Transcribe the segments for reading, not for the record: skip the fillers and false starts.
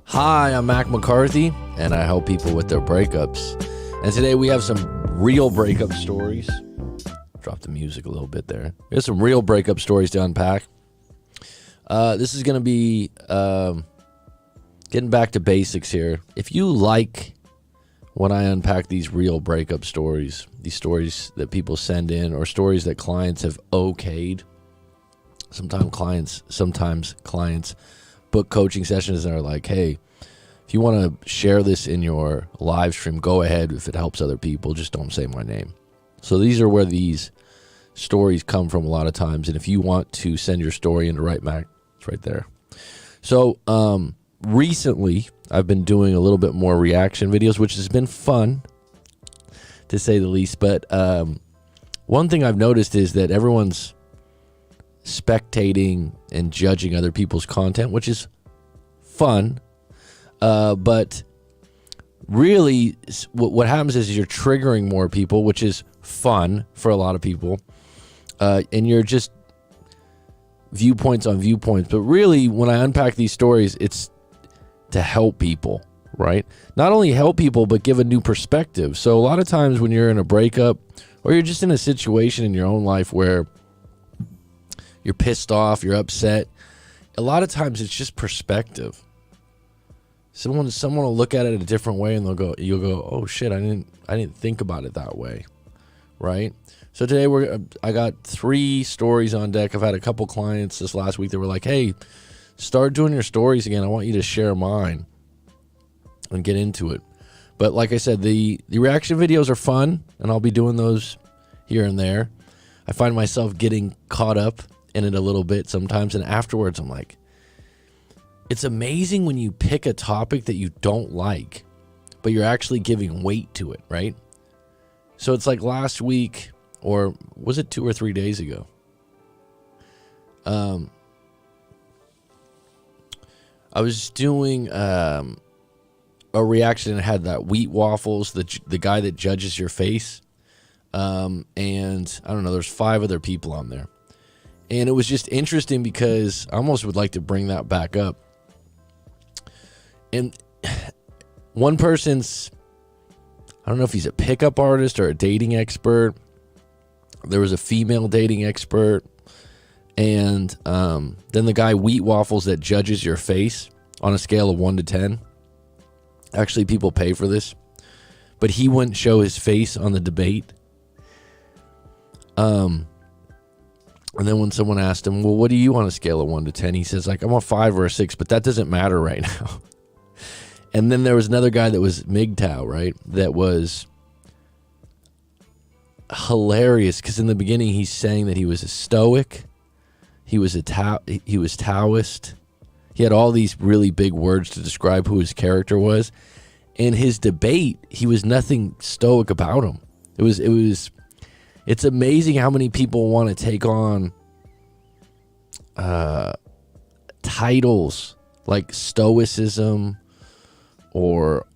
Hi, I'm McCarthy, and I help people with their breakups. And today we have some real breakup stories. Drop the music a little bit there. We have some real breakup stories to unpack. This is going to be getting back to basics here. If you like when I unpack these real breakup stories, these stories that people send in or stories that clients have okayed, sometimes clients book coaching sessions and are like, hey, if you want to share this in your live stream, go ahead. If it helps other people, just don't say my name. So these are where these stories come from a lot of times. And if you want to send your story into Right Mac, it's right there. So recently, I've been doing a little bit more reaction videos, which has been fun, to say the least. But one thing I've noticed is that everyone's spectating and judging other people's content, which is fun. But really, what happens is you're triggering more people, which is fun for a lot of people. And you're just viewpoints on viewpoints. But really, when I unpack these stories, it's to help people, right? Not only help people, but give a new perspective. So a lot of times when you're in a breakup or you're just in a situation in your own life where you're pissed off, you're upset, a lot of times it's just perspective. Someone will look at it a different way, and you'll go, oh shit, I didn't think about it that way, right? So today I got 3 stories on deck. I've had a couple clients this last week that were like, hey, start doing your stories again. I want you to share mine and get into it. But like I said, the reaction videos are fun, and I'll be doing those here and there. I find myself getting caught up in it a little bit sometimes, and afterwards I'm like, it's amazing when you pick a topic that you don't like, but you're actually giving weight to it, right? So it's like last week, or was it 2 or 3 days ago? I was doing a reaction and had that wheat waffles, the guy that judges your face, and I don't know, there's 5 other people on there. And it was just interesting because I almost would like to bring that back up. And one person's, I don't know if he's a pickup artist or a dating expert. There was a female dating expert. And then the guy Wheat Waffles that judges your face on a scale of 1 to 10. Actually, people pay for this. But he wouldn't show his face on the debate. And then when someone asked him, well, what are you on a scale of 1 to 10? He says, like, I'm a 5 or a 6, but that doesn't matter right now. And then there was another guy that was MGTOW, right? That was hilarious because in the beginning he's saying that he was a stoic, he was Taoist. He had all these really big words to describe who his character was. In his debate, he was nothing stoic about him. It's amazing how many people want to take on titles like stoicism or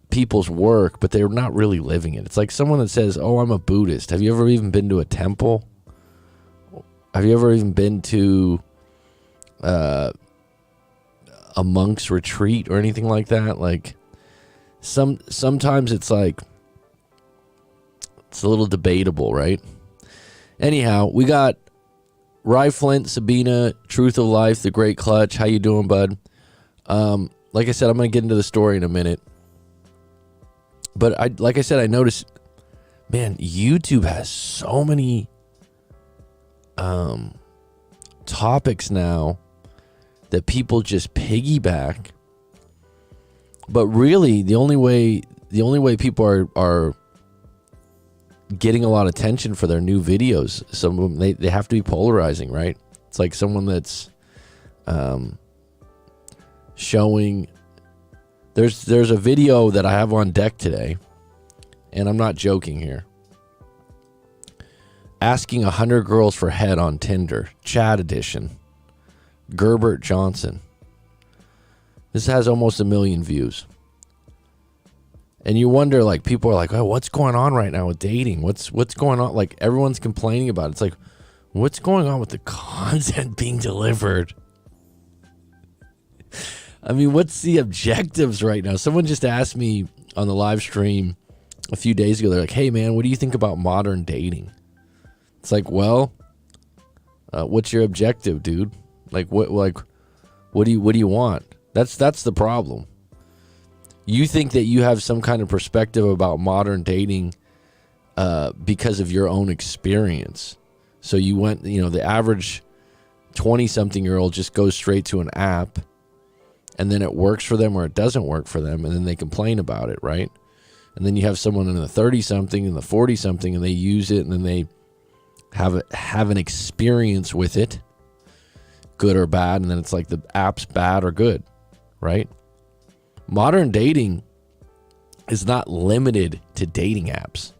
people's work, but they're not really living it. It's like someone that says, oh, I'm a Buddhist. Have you ever even been to a temple? Have you ever even been to a monk's retreat or anything like that? Like sometimes it's like, it's a little debatable, right? Anyhow, we got Rye Flint, Sabina, Truth of Life, The Great Clutch. How you doing, bud? Like I said, I'm going to get into the story in a minute. But I noticed, man, YouTube has so many topics now that people just piggyback. But really, the only way people are getting a lot of attention for their new videos, some of them they have to be polarizing, right? It's like someone that's showing, there's a video that I have on deck today, and I'm not joking here, asking 100 girls for head on Tinder, Chat edition, Gerbert Johnson. This has almost 1 million views. And you wonder, like, people are like, oh, what's going on right now with dating? What's going on? Like, everyone's complaining about it. It's like, what's going on with the content being delivered? I mean, what's the objectives right now? Someone just asked me on the live stream a few days ago. They're like, "Hey, man, what do you think about modern dating?" It's like, well, what's your objective, dude? Like, what do you want? That's the problem. You think that you have some kind of perspective about modern dating because of your own experience. So you went, the average 20-something-year-old just goes straight to an app, and then it works for them or it doesn't work for them, and then they complain about it, right? And then you have someone in the 30-something and the 40-something, and they use it, and then they have an experience with it, good or bad, and then it's like the app's bad or good, right? Modern dating is not limited to dating apps.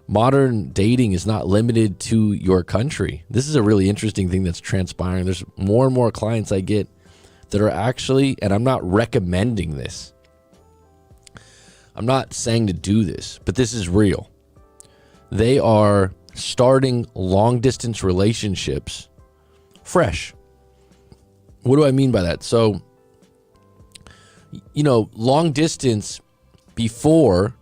Modern dating is not limited to your country. This is a really interesting thing that's transpiring. There's more and more clients I get that are actually, and I'm not recommending this, I'm not saying to do this, but this is real. They are starting long-distance relationships fresh. What do I mean by that? So, long distance before,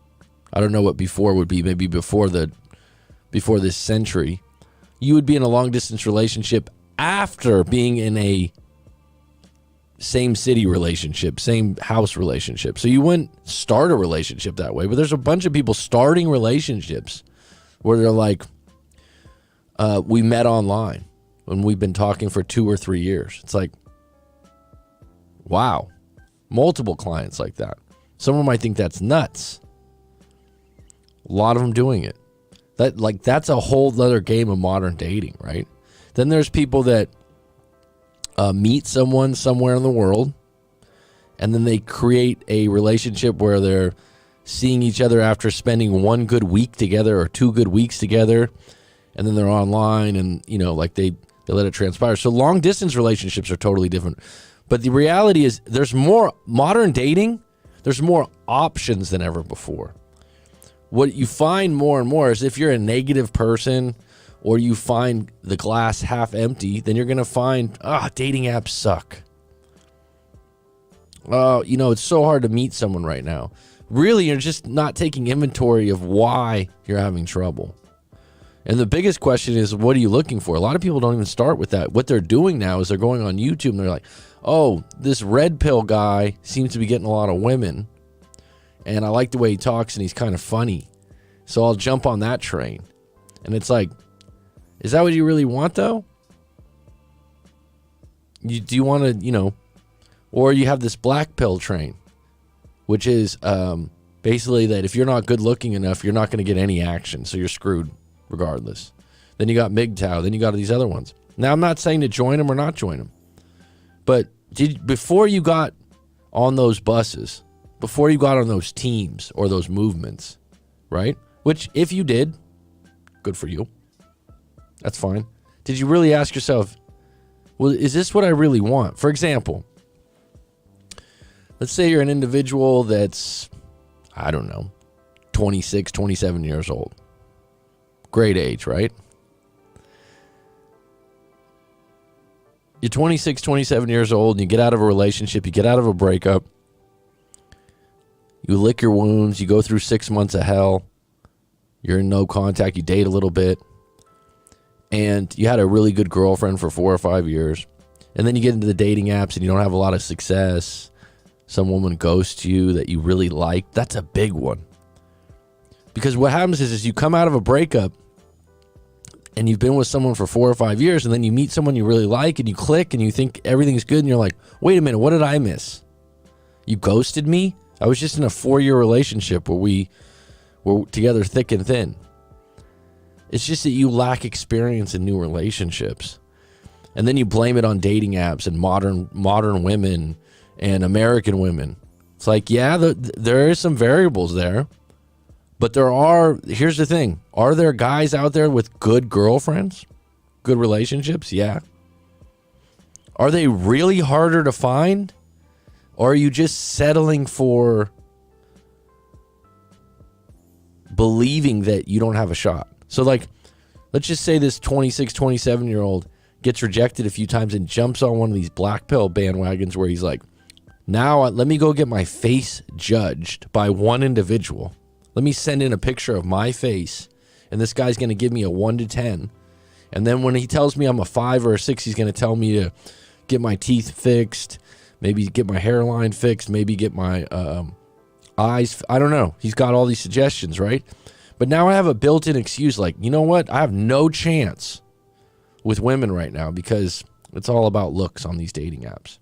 I don't know what before would be, maybe before this century, you would be in a long-distance relationship after being in a same city relationship, same house relationship. So you wouldn't start a relationship that way, but there's a bunch of people starting relationships where they're like, we met online when we've been talking for 2 or 3 years. It's like, wow, multiple clients like that. Some of them might think that's nuts. A lot of them doing it. That's a whole other game of modern dating, right? Then there's people that meet someone somewhere in the world, and then they create a relationship where they're seeing each other after spending 1 good week together or 2 good weeks together, and then they're online, and they let it transpire. So long distance relationships are totally different. But the reality is there's more modern dating, there's more options than ever before. What you find more and more is if you're a negative person or you find the glass half empty, then you're going to find, dating apps suck. It's so hard to meet someone right now. Really, you're just not taking inventory of why you're having trouble. And the biggest question is, what are you looking for? A lot of people don't even start with that. What they're doing now is they're going on YouTube and they're like, oh, this red pill guy seems to be getting a lot of women, and I like the way he talks and he's kind of funny, so I'll jump on that train. And it's like, is that what you really want, though? Do you want to, or you have this black pill train, which is basically that if you're not good looking enough, you're not going to get any action, so you're screwed regardless. Then you got MGTOW, then you got these other ones. Now, I'm not saying to join them or not join them, but before you got on those buses, before you got on those teams or those movements, right? Which, if you did, good for you. That's fine. Did you really ask yourself, well, is this what I really want? For example, let's say you're an individual that's, 26, 27 years old. Great age, right? You're 26, 27 years old, and you get out of a relationship, you get out of a breakup, you lick your wounds, you go through 6 months of hell, you're in no contact, you date a little bit, and you had a really good girlfriend for 4 or 5 years, and then you get into the dating apps and you don't have a lot of success. Some woman ghosts you that you really like. That's a big one. Because what happens is you come out of a breakup and you've been with someone for 4 or 5 years, and then you meet someone you really like and you click and you think everything's good, and you're like, wait a minute, what did I miss? You ghosted me? I was just in a 4-year relationship where we were together thick and thin. It's just that you lack experience in new relationships. And then you blame it on dating apps and modern women and American women. It's like, yeah, there are some variables there. But here's the thing. Are there guys out there with good girlfriends? Good relationships? Yeah. Are they really harder to find? Or are you just settling for believing that you don't have a shot? So let's just say this 26, 27-year-old gets rejected a few times and jumps on one of these black pill bandwagons where he's like, Now let me go get my face judged by one individual. Let me send in a picture of my face, and this guy's going to give me a 1 to 10. And then when he tells me I'm a 5 or a 6, he's going to tell me to get my teeth fixed, maybe get my hairline fixed, maybe get my eyes. I don't know. He's got all these suggestions, right? But now I have a built-in excuse like, you know what? I have no chance with women right now because it's all about looks on these dating apps.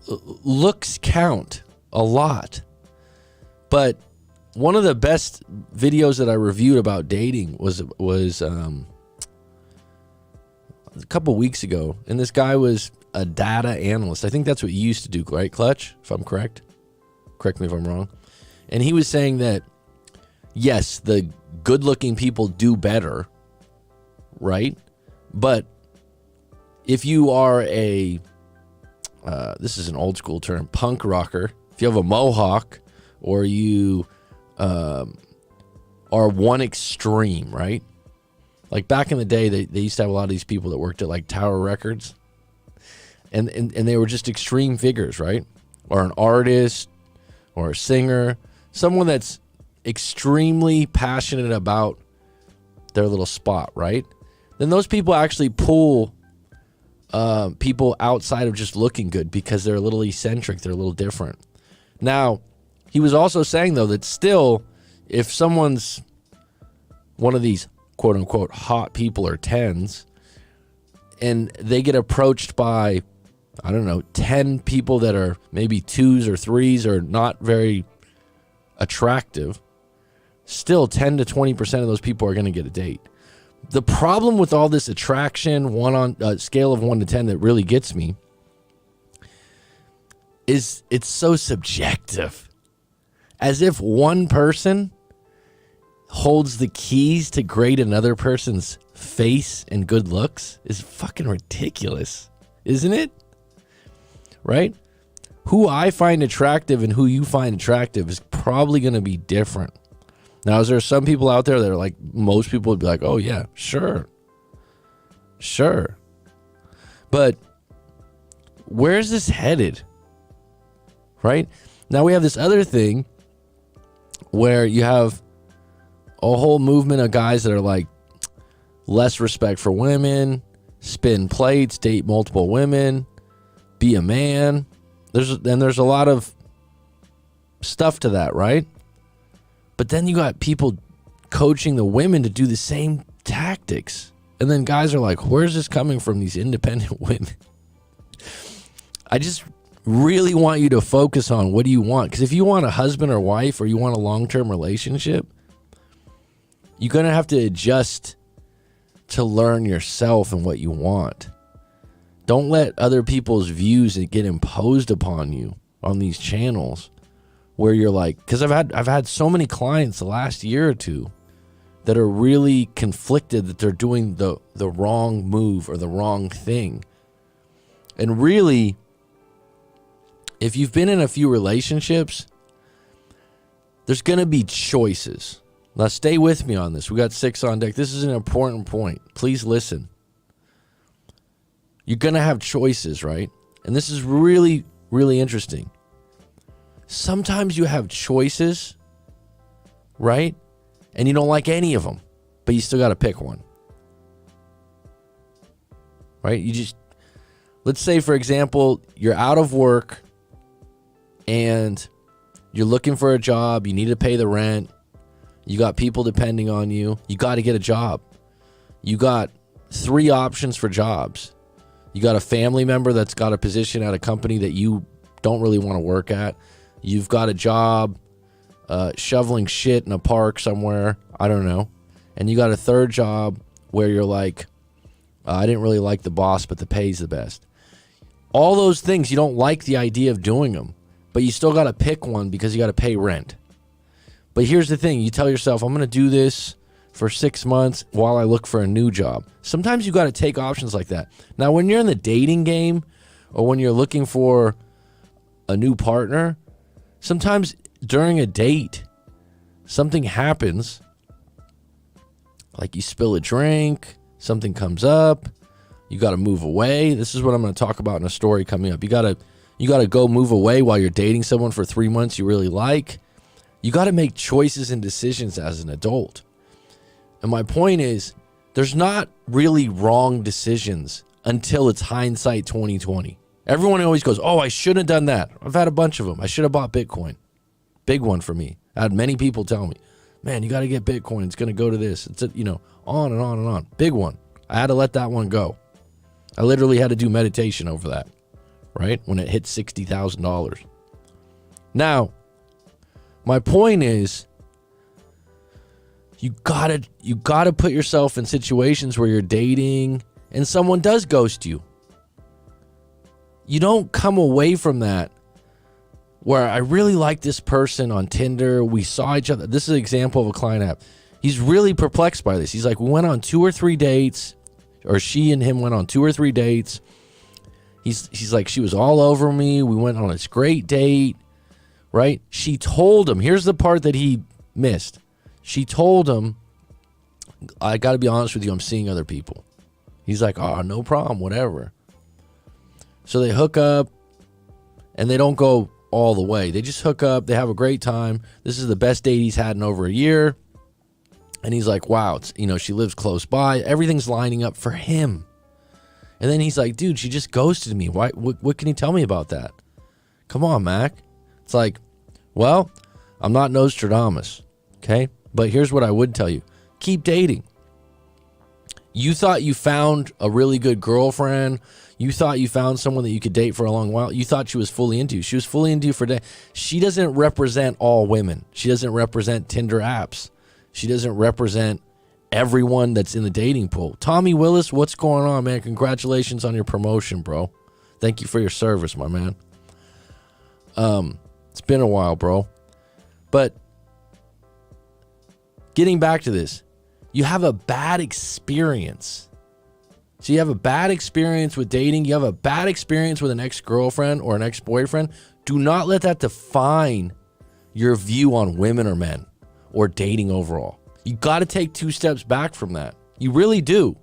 Looks count a lot. But one of the best videos that I reviewed about dating was a couple weeks ago. And this guy was a data analyst. I think that's what you used to do, right, Clutch? If I'm correct. Correct me if I'm wrong. And he was saying that, yes, the good-looking people do better, right? But if you are a, this is an old school term, punk rocker, if you have a mohawk or you are one extreme, right? Like back in the day, they used to have a lot of these people that worked at like Tower Records. And they were just extreme figures, right? Or an artist or a singer. Someone that's extremely passionate about their little spot, right? Then those people actually pull people outside of just looking good because they're a little eccentric. They're a little different. Now, he was also saying, though, that still, if someone's one of these quote-unquote hot people or 10s, and they get approached by, I don't know, 10 people that are maybe 2s or 3s or not very attractive, still 10 to 20% of those people are going to get a date. The problem with all this attraction, scale of 1 to 10 that really gets me, is it's so subjective. As if one person holds the keys to grade another person's face and good looks is fucking ridiculous, isn't it? Right? Who I find attractive and who you find attractive is probably going to be different. Now, is there some people out there that are like, most people would be like, oh yeah, sure. But where's this headed? Right? Now we have this other thing where you have a whole movement of guys that are like, less respect for women, spin plates, date multiple women, be a man. There's a lot of stuff to that, right? But then you got people coaching the women to do the same tactics. And then guys are like, where's this coming from, these independent women? I just really want you to focus on what do you want. Because if you want a husband or wife or you want a long-term relationship, you're going to have to adjust to learn yourself and what you want. Don't let other people's views get imposed upon you on these channels where you're like, because I've had so many clients the last year or two that are really conflicted that they're doing the wrong move or the wrong thing. And really, if you've been in a few relationships, there's going to be choices. Now stay with me on this. We got 6 on deck. This is an important point. Please listen. You're going to have choices, right? And this is really, really interesting. Sometimes you have choices, right? And you don't like any of them, but you still got to pick one. Right? Let's say, for example, you're out of work and you're looking for a job. You need to pay the rent. You got people depending on you. You got to get a job. You got 3 options for jobs. You got a family member that's got a position at a company that you don't really want to work at. You've got a job shoveling shit in a park somewhere. I don't know. And you got a third job where you're like, I didn't really like the boss, but the pay's the best. All those things, you don't like the idea of doing them, but you still got to pick one because you got to pay rent. But here's the thing. You tell yourself, I'm going to do this for 6 months while I look for a new job. Sometimes you got to take options like that. Now, when you're in the dating game or when you're looking for a new partner, sometimes during a date, something happens, like you spill a drink, something comes up, You got to move away. This is what I'm going to talk about in a story coming up. You got to go move away while you're dating someone for 3 months you really like. You got to make choices and decisions as an adult. And my point is, there's not really wrong decisions until it's hindsight 2020. Everyone always goes, oh, I shouldn't have done that. I've had a bunch of them. I should have bought Bitcoin. Big one for me. I had many people tell me, man, you got to get Bitcoin. It's going to go to this. It's, on and on and on. Big one. I had to let that one go. I literally had to do meditation over that, right? When it hit $60,000. Now, my point is, you gotta put yourself in situations where you're dating and someone does ghost you. You don't come away from that where I really like this person on Tinder. We saw each other. This is an example of a client app. He's really perplexed by this. He's like, we went on 2 or 3 dates, or she and him went on 2 or 3 dates. He's like, she was all over me. We went on this great date, right? She told him, here's the part that he missed. She told him, I got to be honest with you, I'm seeing other people. He's like, oh, no problem, whatever. So they hook up, and they don't go all the way. They just hook up. They have a great time. This is the best date he's had in over a year. And he's like, wow, it's, she lives close by. Everything's lining up for him. And then he's like, dude, she just ghosted me. Why? What can you tell me about that? Come on, Mac. It's like, well, I'm not Nostradamus, okay? But here's what I would tell you. Keep dating. You thought you found a really good girlfriend. You thought you found someone that you could date for a long while. You thought she was fully into you. She was fully into you for a day. She doesn't represent all women. She doesn't represent Tinder apps. She doesn't represent everyone that's in the dating pool. Tommy Willis, what's going on, man? Congratulations on your promotion, bro. Thank you for your service, my man. It's been a while, bro. But getting back to this, you have a bad experience. So you have a bad experience with dating. You have a bad experience with an ex-girlfriend or an ex-boyfriend. Do not let that define your view on women or men or dating overall. You got to take 2 steps back from that. You really do.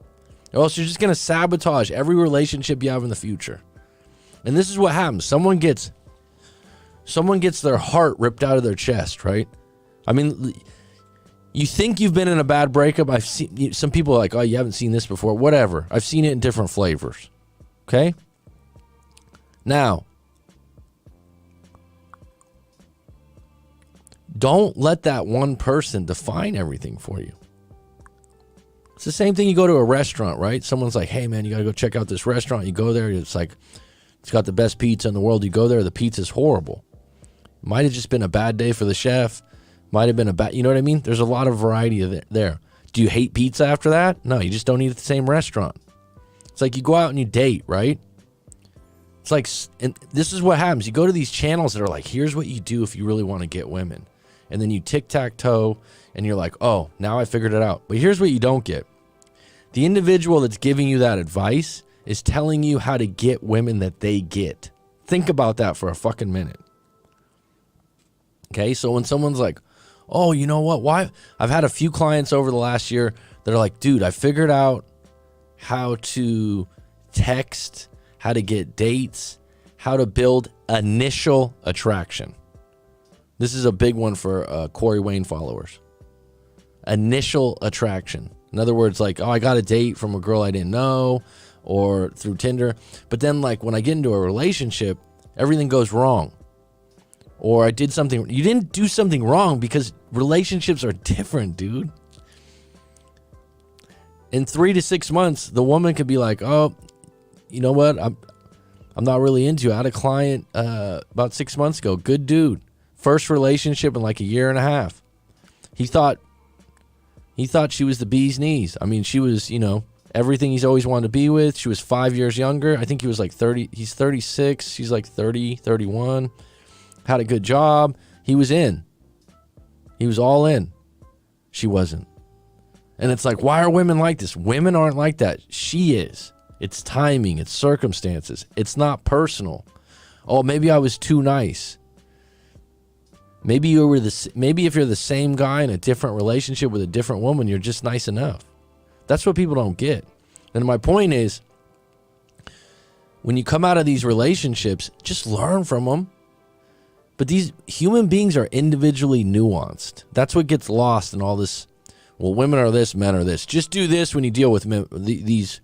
Or else you're just going to sabotage every relationship you have in the future. And this is what happens. Someone gets their heart ripped out of their chest, right? I mean, you think you've been in a bad breakup. I've seen some people are like, oh, you haven't seen this before. Whatever. I've seen it in different flavors. Okay? Now, don't let that one person define everything for you. It's the same thing. You go to a restaurant, right? Someone's like, hey, man, you got to go check out this restaurant. You go there. It's like, it's got the best pizza in the world. You go there. The pizza's horrible. Might have just been a bad day for the chef. Might have been a bad, you know what I mean? There's a lot of variety of it there. Do you hate pizza after that? No, you just don't eat at the same restaurant. It's like you go out and you date, right? It's like, and this is what happens. You go to these channels that are like, here's what you do if you really want to get women. And then you tic-tac-toe and you're like, oh, now I figured it out. But here's what you don't get. The individual that's giving you that advice is telling you how to get women that they get. Think about that for a fucking minute. Okay, so when someone's like, oh, you know what? Why? I've had a few clients over the last year that are like, dude, I figured out how to text, how to get dates, how to build initial attraction. This is a big one for Corey Wayne followers. Initial attraction. In other words, like, oh, I got a date from a girl I didn't know or through Tinder. But then, like, when I get into a relationship, everything goes wrong. Or I did something. You didn't do something wrong because relationships are different, dude. In 3 to 6 months, the woman could be like, oh, you know what? I'm not really into it. I had a client about 6 months ago. Good dude. First relationship in like a year and a half. He thought she was the bee's knees. I mean, she was, everything he's always wanted to be with. She was 5 years younger. I think he was like 30. He's 36. She's like 30, 31. Had a good job. He was in. He was all in. She wasn't. And it's like, why are women like this? Women aren't like that. She is. It's timing. It's circumstances. It's not personal. Oh, maybe I was too nice. Maybe if you're the same guy in a different relationship with a different woman, you're just nice enough. That's what people don't get. And my point is, when you come out of these relationships, just learn from them. But these human beings are individually nuanced. That's what gets lost in all this. Well, women are this, men are this. Just do this when you deal with these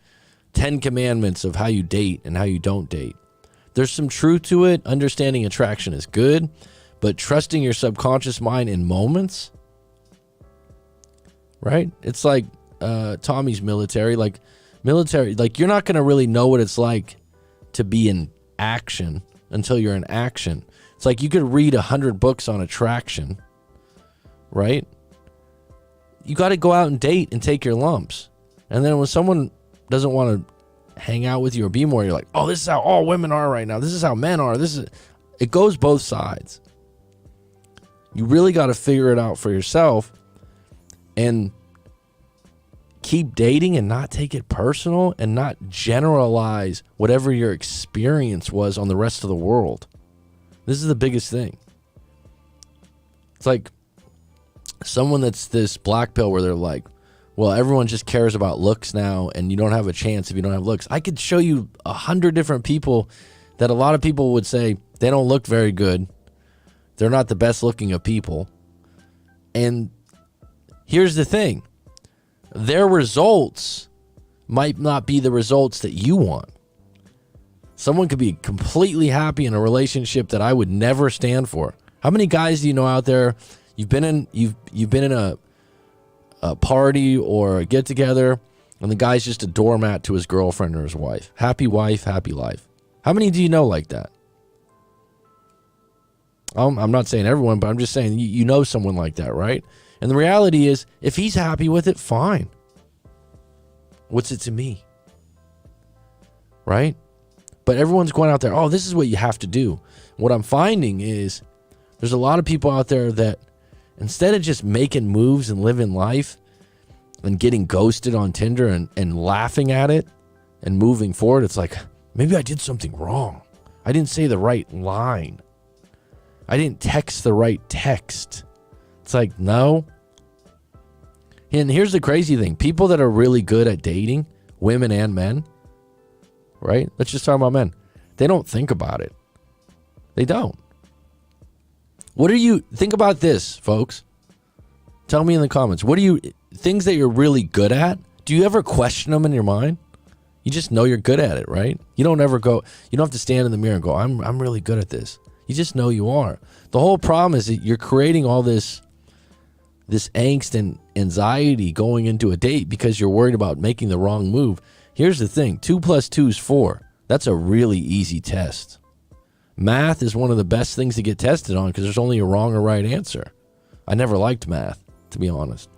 10 commandments of how you date and how you don't date. There's some truth to it. Understanding attraction is good, but trusting your subconscious mind in moments, right? It's like Tommy's military. Like you're not going to really know what it's like to be in action until you're in action. It's like you could read 100 books on attraction, right? You got to go out and date and take your lumps. And then when someone doesn't want to hang out with you or be more, you're like, oh, this is how all women are right now. This is how men are. It goes both sides. You really got to figure it out for yourself and keep dating and not take it personal and not generalize whatever your experience was on the rest of the world. This is the biggest thing. It's like someone that's this black pill where they're like, well, everyone just cares about looks now and you don't have a chance if you don't have looks. I could show you 100 different people that a lot of people would say they don't look very good. They're not the best looking of people. And here's the thing. Their results might not be the results that you want. Someone could be completely happy in a relationship that I would never stand for. How many guys do you know out there? You've been in a party or a get together, and the guy's just a doormat to his girlfriend or his wife. Happy wife, happy life. How many do you know like that? I'm not saying everyone, but I'm just saying you know someone like that, right? And the reality is, if he's happy with it, fine. What's it to me? Right? But everyone's going out there, oh, this is what you have to do. What I'm finding is there's a lot of people out there that instead of just making moves and living life and getting ghosted on Tinder and laughing at it and moving forward, it's like, maybe I did something wrong. I didn't say the right line. I didn't text the right text. It's like, no. And here's the crazy thing. People that are really good at dating, women and men, right? Let's just talk about men. They don't think about it. They don't. Think about this, folks. Tell me in the comments. Things that you're really good at, do you ever question them in your mind? You just know you're good at it, right? You don't have to stand in the mirror and go, I'm really good at this. You just know you are. The whole problem is that you're creating all this angst and anxiety going into a date because you're worried about making the wrong move. Here's the thing. 2 + 2 is 4. That's a really easy test. Math is one of the best things to get tested on because there's only a wrong or right answer. I never liked math, to be honest,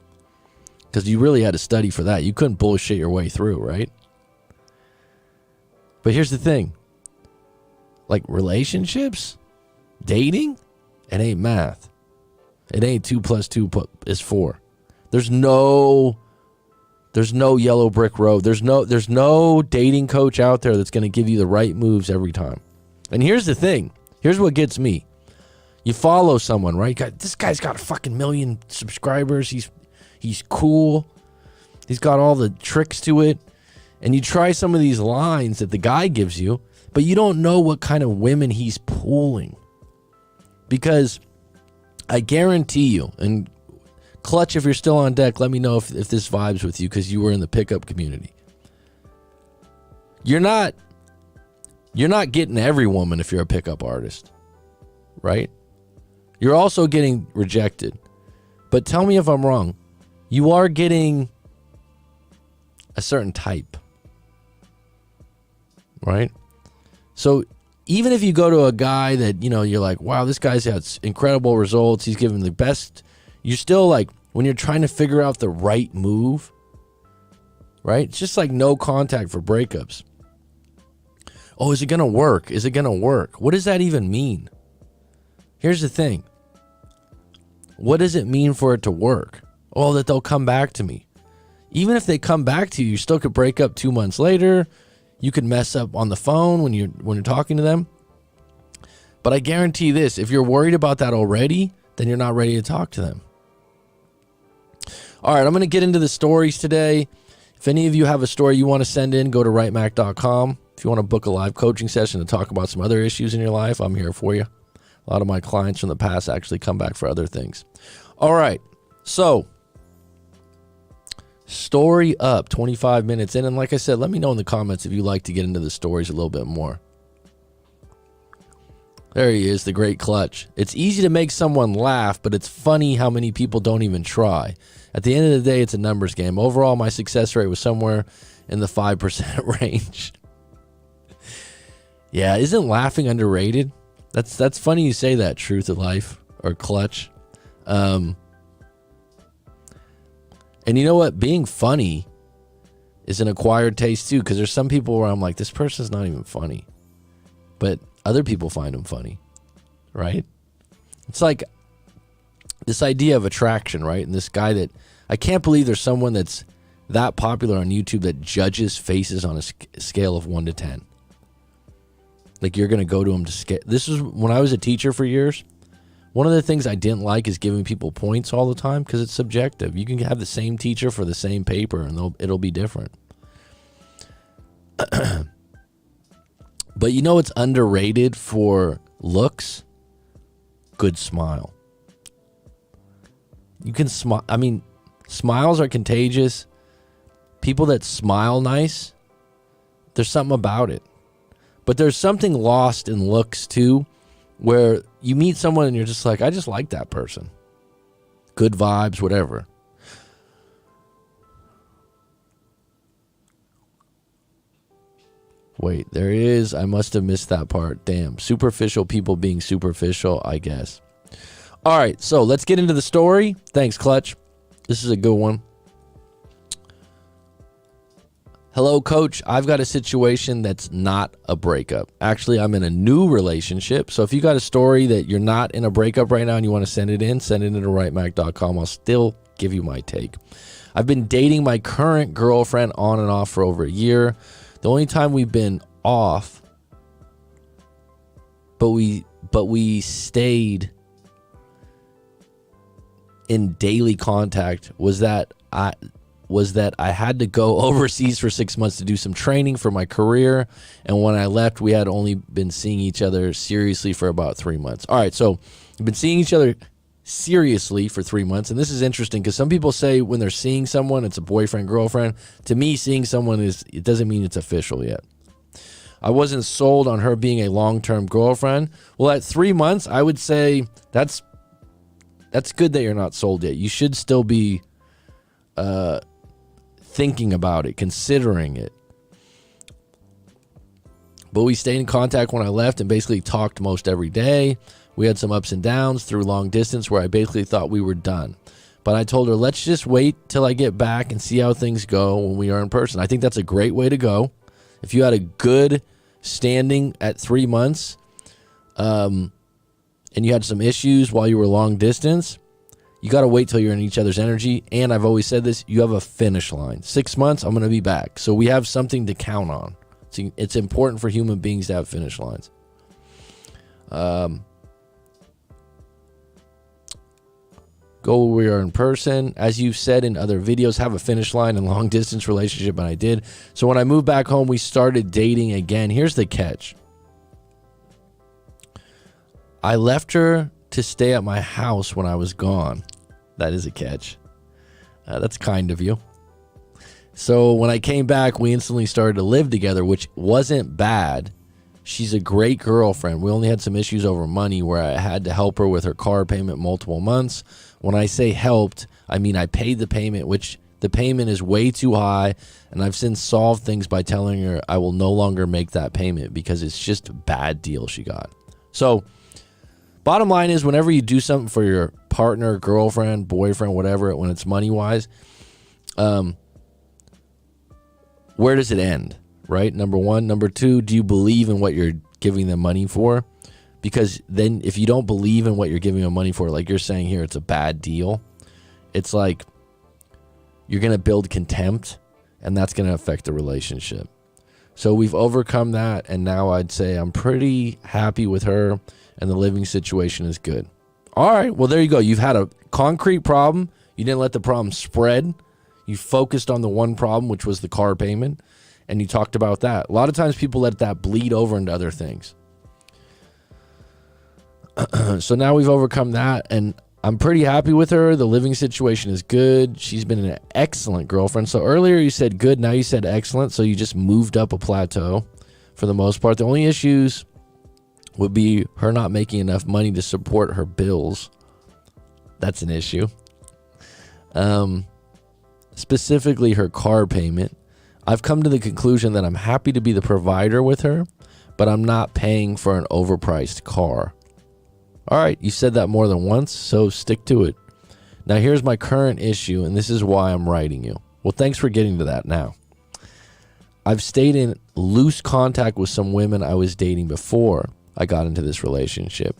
because you really had to study for that. You couldn't bullshit your way through, right? But here's the thing. Like relationships, dating, it ain't math. It ain't 2 + 2 is 4. There's no yellow brick road. There's no dating coach out there that's going to give you the right moves every time. And here's the thing. Here's what gets me. You follow someone, right? This guy's got a fucking 1 million subscribers. He's cool. He's got all the tricks to it. And you try some of these lines that the guy gives you, but you don't know what kind of women he's pulling. Because I guarantee you, and Clutch, if you're still on deck, let me know if this vibes with you because you were in the pickup community. You're not getting every woman if you're a pickup artist, right? You're also getting rejected. But tell me if I'm wrong. You are getting a certain type, right? So even if you go to a guy that, you're like, wow, this guy's had incredible results. He's given the best. You're still like, when you're trying to figure out the right move, right? It's just like no contact for breakups. Oh, is it going to work? Is it going to work? What does that even mean? Here's the thing. What does it mean for it to work? Oh, that they'll come back to me. Even if they come back to you, you still could break up 2 months later. You could mess up on the phone when you're talking to them. But I guarantee this, if you're worried about that already, then you're not ready to talk to them. All right, I'm going to get into the stories today. If any of you have a story you want to send in, go to writemac.com. If you want to book a live coaching session to talk about some other issues in your life, I'm here for you. A lot of my clients from the past actually come back for other things. All right. So, story up, 25 minutes in. And like I said, let me know in the comments if you'd like to get into the stories a little bit more. There he is, the great Clutch. It's easy to make someone laugh, but it's funny how many people don't even try. At the end of the day, it's a numbers game. Overall, my success rate was somewhere in the 5% range. Yeah, isn't laughing underrated? That's funny you say that, Truth of Life or Clutch. And you know what? Being funny is an acquired taste too, because there's some people where I'm like, this person's not even funny. But other people find them funny, right? It's like this idea of attraction, right? And this guy that, I can't believe there's someone that's that popular on YouTube that judges faces on a scale of 1 to 10. Like you're going to go to him to scale. This is when I was a teacher for years. One of the things I didn't like is giving people points all the time because it's subjective. You can have the same teacher for the same paper and it'll be different. But you know what's underrated for looks? Good smile. You can smile. I mean, smiles are contagious. People that smile nice, there's something about it. But there's something lost in looks too, where you meet someone and you're just like, I just like that person. Good vibes, whatever. Wait, there it is. I must have missed that part. Damn. Superficial people being superficial, I guess. All right, so let's get into the story. Thanks, Clutch. This is a good one. Hello, Coach. I've got a situation that's not a breakup. Actually, I'm in a new relationship. So if you got a story that you're not in a breakup right now and you want to send it in to writemac.com. I'll still give you my take. I've been dating my current girlfriend on and off for over a year. The only time we've been off, but we stayed in daily contact was that I had to go overseas for 6 months to do some training for my career. And when I left, we had only been seeing each other seriously for about 3 months. All right, so we've been seeing each other seriously for 3 months. And this is interesting because some people say when they're seeing someone, it's a boyfriend, girlfriend. To me, seeing someone it doesn't mean it's official yet. I wasn't sold on her being a long-term girlfriend. Well, at 3 months, I would say that's good that you're not sold yet. You should still be thinking about it, considering it. But we stayed in contact when I left and basically talked most every day. We had some ups and downs through long distance where I basically thought we were done. But I told her, let's just wait till I get back and see how things go when we are in person. I think that's a great way to go. If you had a good standing at 3 months and you had some issues while you were long distance, you got to wait till you're in each other's energy. And I've always said this, you have a finish line. 6 months, I'm going to be back. So we have something to count on. It's important for human beings to have finish lines. Go where we are in person. As you've said in other videos, have a finish line in long distance relationship, and I did. So when I moved back home, we started dating again. Here's the catch. I left her to stay at my house when I was gone. That is a catch. That's kind of you. So when I came back, we instantly started to live together, which wasn't bad. She's a great girlfriend. We only had some issues over money where I had to help her with her car payment multiple months. When I say helped, I mean I paid the payment, which the payment is way too high, and I've since solved things by telling her I will no longer make that payment because it's just a bad deal she got. So bottom line is, whenever you do something for your partner, girlfriend, boyfriend, whatever, when it's money-wise, where does it end, right? Number one. Number two, do you believe in what you're giving them money for? Because then if you don't believe in what you're giving them money for, like you're saying here, it's a bad deal. It's like you're going to build contempt, and that's going to affect the relationship. So we've overcome that, and now I'd say I'm pretty happy with her, and the living situation is good. All right, well, there you go. You've had a concrete problem. You didn't let the problem spread. You focused on the one problem, which was the car payment, and you talked about that. A lot of times people let that bleed over into other things. So now we've overcome that, and I'm pretty happy with her. The living situation is good. She's been an excellent girlfriend. So earlier you said good, now you said excellent. So you just moved up a plateau for the most part. The only issues would be her not making enough money to support her bills. That's an issue. Specifically her car payment. I've come to the conclusion that I'm happy to be the provider with her, but I'm not paying for an overpriced car. All right, you said that more than once, so stick to it. Now here's my current issue, and this is why I'm writing you. Well, thanks for getting to that now. I've stayed in loose contact with some women I was dating before I got into this relationship.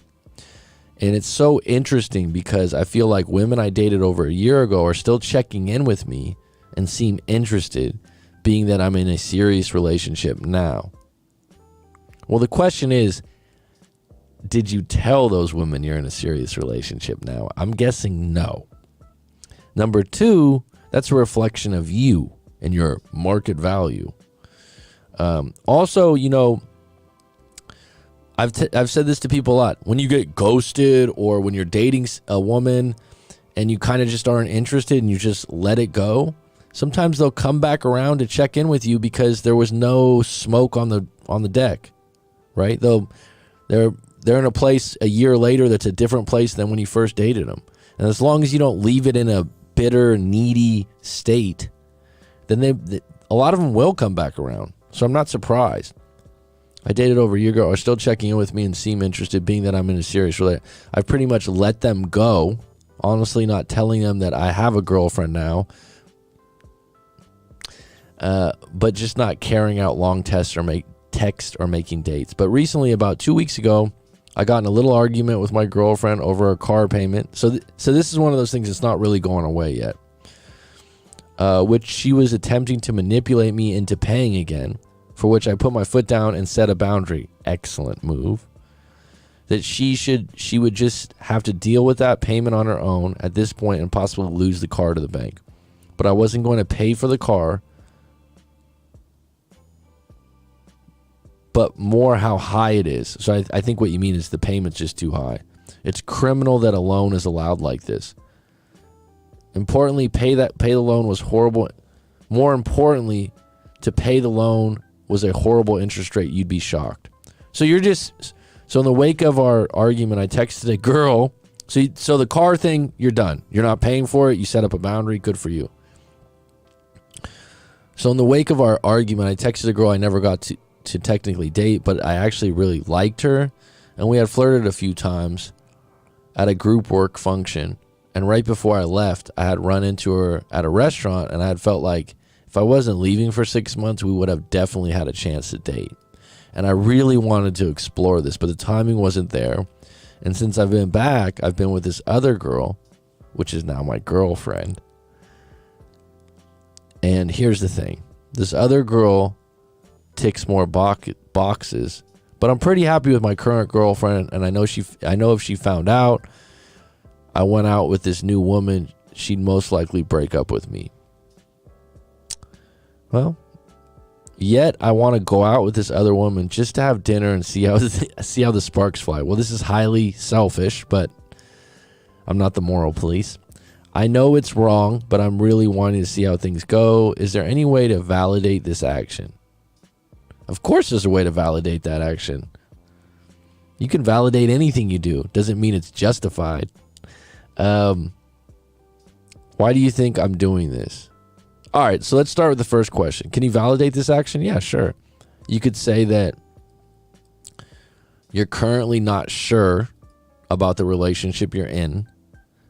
And it's so interesting because I feel like women I dated over a year ago are still checking in with me and seem interested, being that I'm in a serious relationship now. Well, the question is, did you tell those women you're in a serious relationship now? I'm guessing no. Number two, that's a reflection of you and your market value. Also, you know, I've said this to people a lot. When you get ghosted or when you're dating a woman and you kind of just aren't interested and you just let it go, sometimes they'll come back around to check in with you because there was no smoke on the deck, right? They're in a place a year later that's a different place than when you first dated them. And as long as you don't leave it in a bitter, needy state, then a lot of them will come back around. So I'm not surprised. I dated over a year ago, are still checking in with me and seem interested, being that I'm in a serious relationship. I've pretty much let them go, honestly not telling them that I have a girlfriend now, but just not carrying out long text or making dates. But recently, about 2 weeks ago, I got in a little argument with my girlfriend over a car payment. So this is one of those things that's not really going away yet, which she was attempting to manipulate me into paying again, for which I put my foot down and set a boundary. Excellent move. That she would just have to deal with that payment on her own at this point and possibly lose the car to the bank. But I wasn't going to pay for the car, but more how high it is. So I think what you mean is the payment's just too high. It's criminal that a loan is allowed like this. Importantly, pay the loan was horrible. More importantly, to pay the loan was a horrible interest rate. You'd be shocked. So in the wake of our argument, I texted a girl. So the car thing, you're done. You're not paying for it. You set up a boundary. Good for you. So in the wake of our argument, I texted a girl I never got to technically date, but I actually really liked her, and we had flirted a few times at a group work function. And right before I left, I had run into her at a restaurant, and I had felt like if I wasn't leaving for 6 months, we would have definitely had a chance to date. And I really wanted to explore this, but the timing wasn't there. And since I've been back, I've been with this other girl, which is now my girlfriend. And here's the thing. This other girl ticks more boxes, but I'm pretty happy with my current girlfriend, and I know if she found out I went out with this new woman, she'd most likely break up with me. Well, yet I want to go out with this other woman just to have dinner and see how the sparks fly. Well, this is highly selfish, but I'm not the moral police. I know it's wrong, but I'm really wanting to see how things go. Is there any way to validate this action? Of course there's a way to validate that action. You can validate anything you do. Doesn't mean it's justified. Why do you think I'm doing this? All right, so let's start with the first question. Can you validate this action? Yeah, sure. You could say that you're currently not sure about the relationship you're in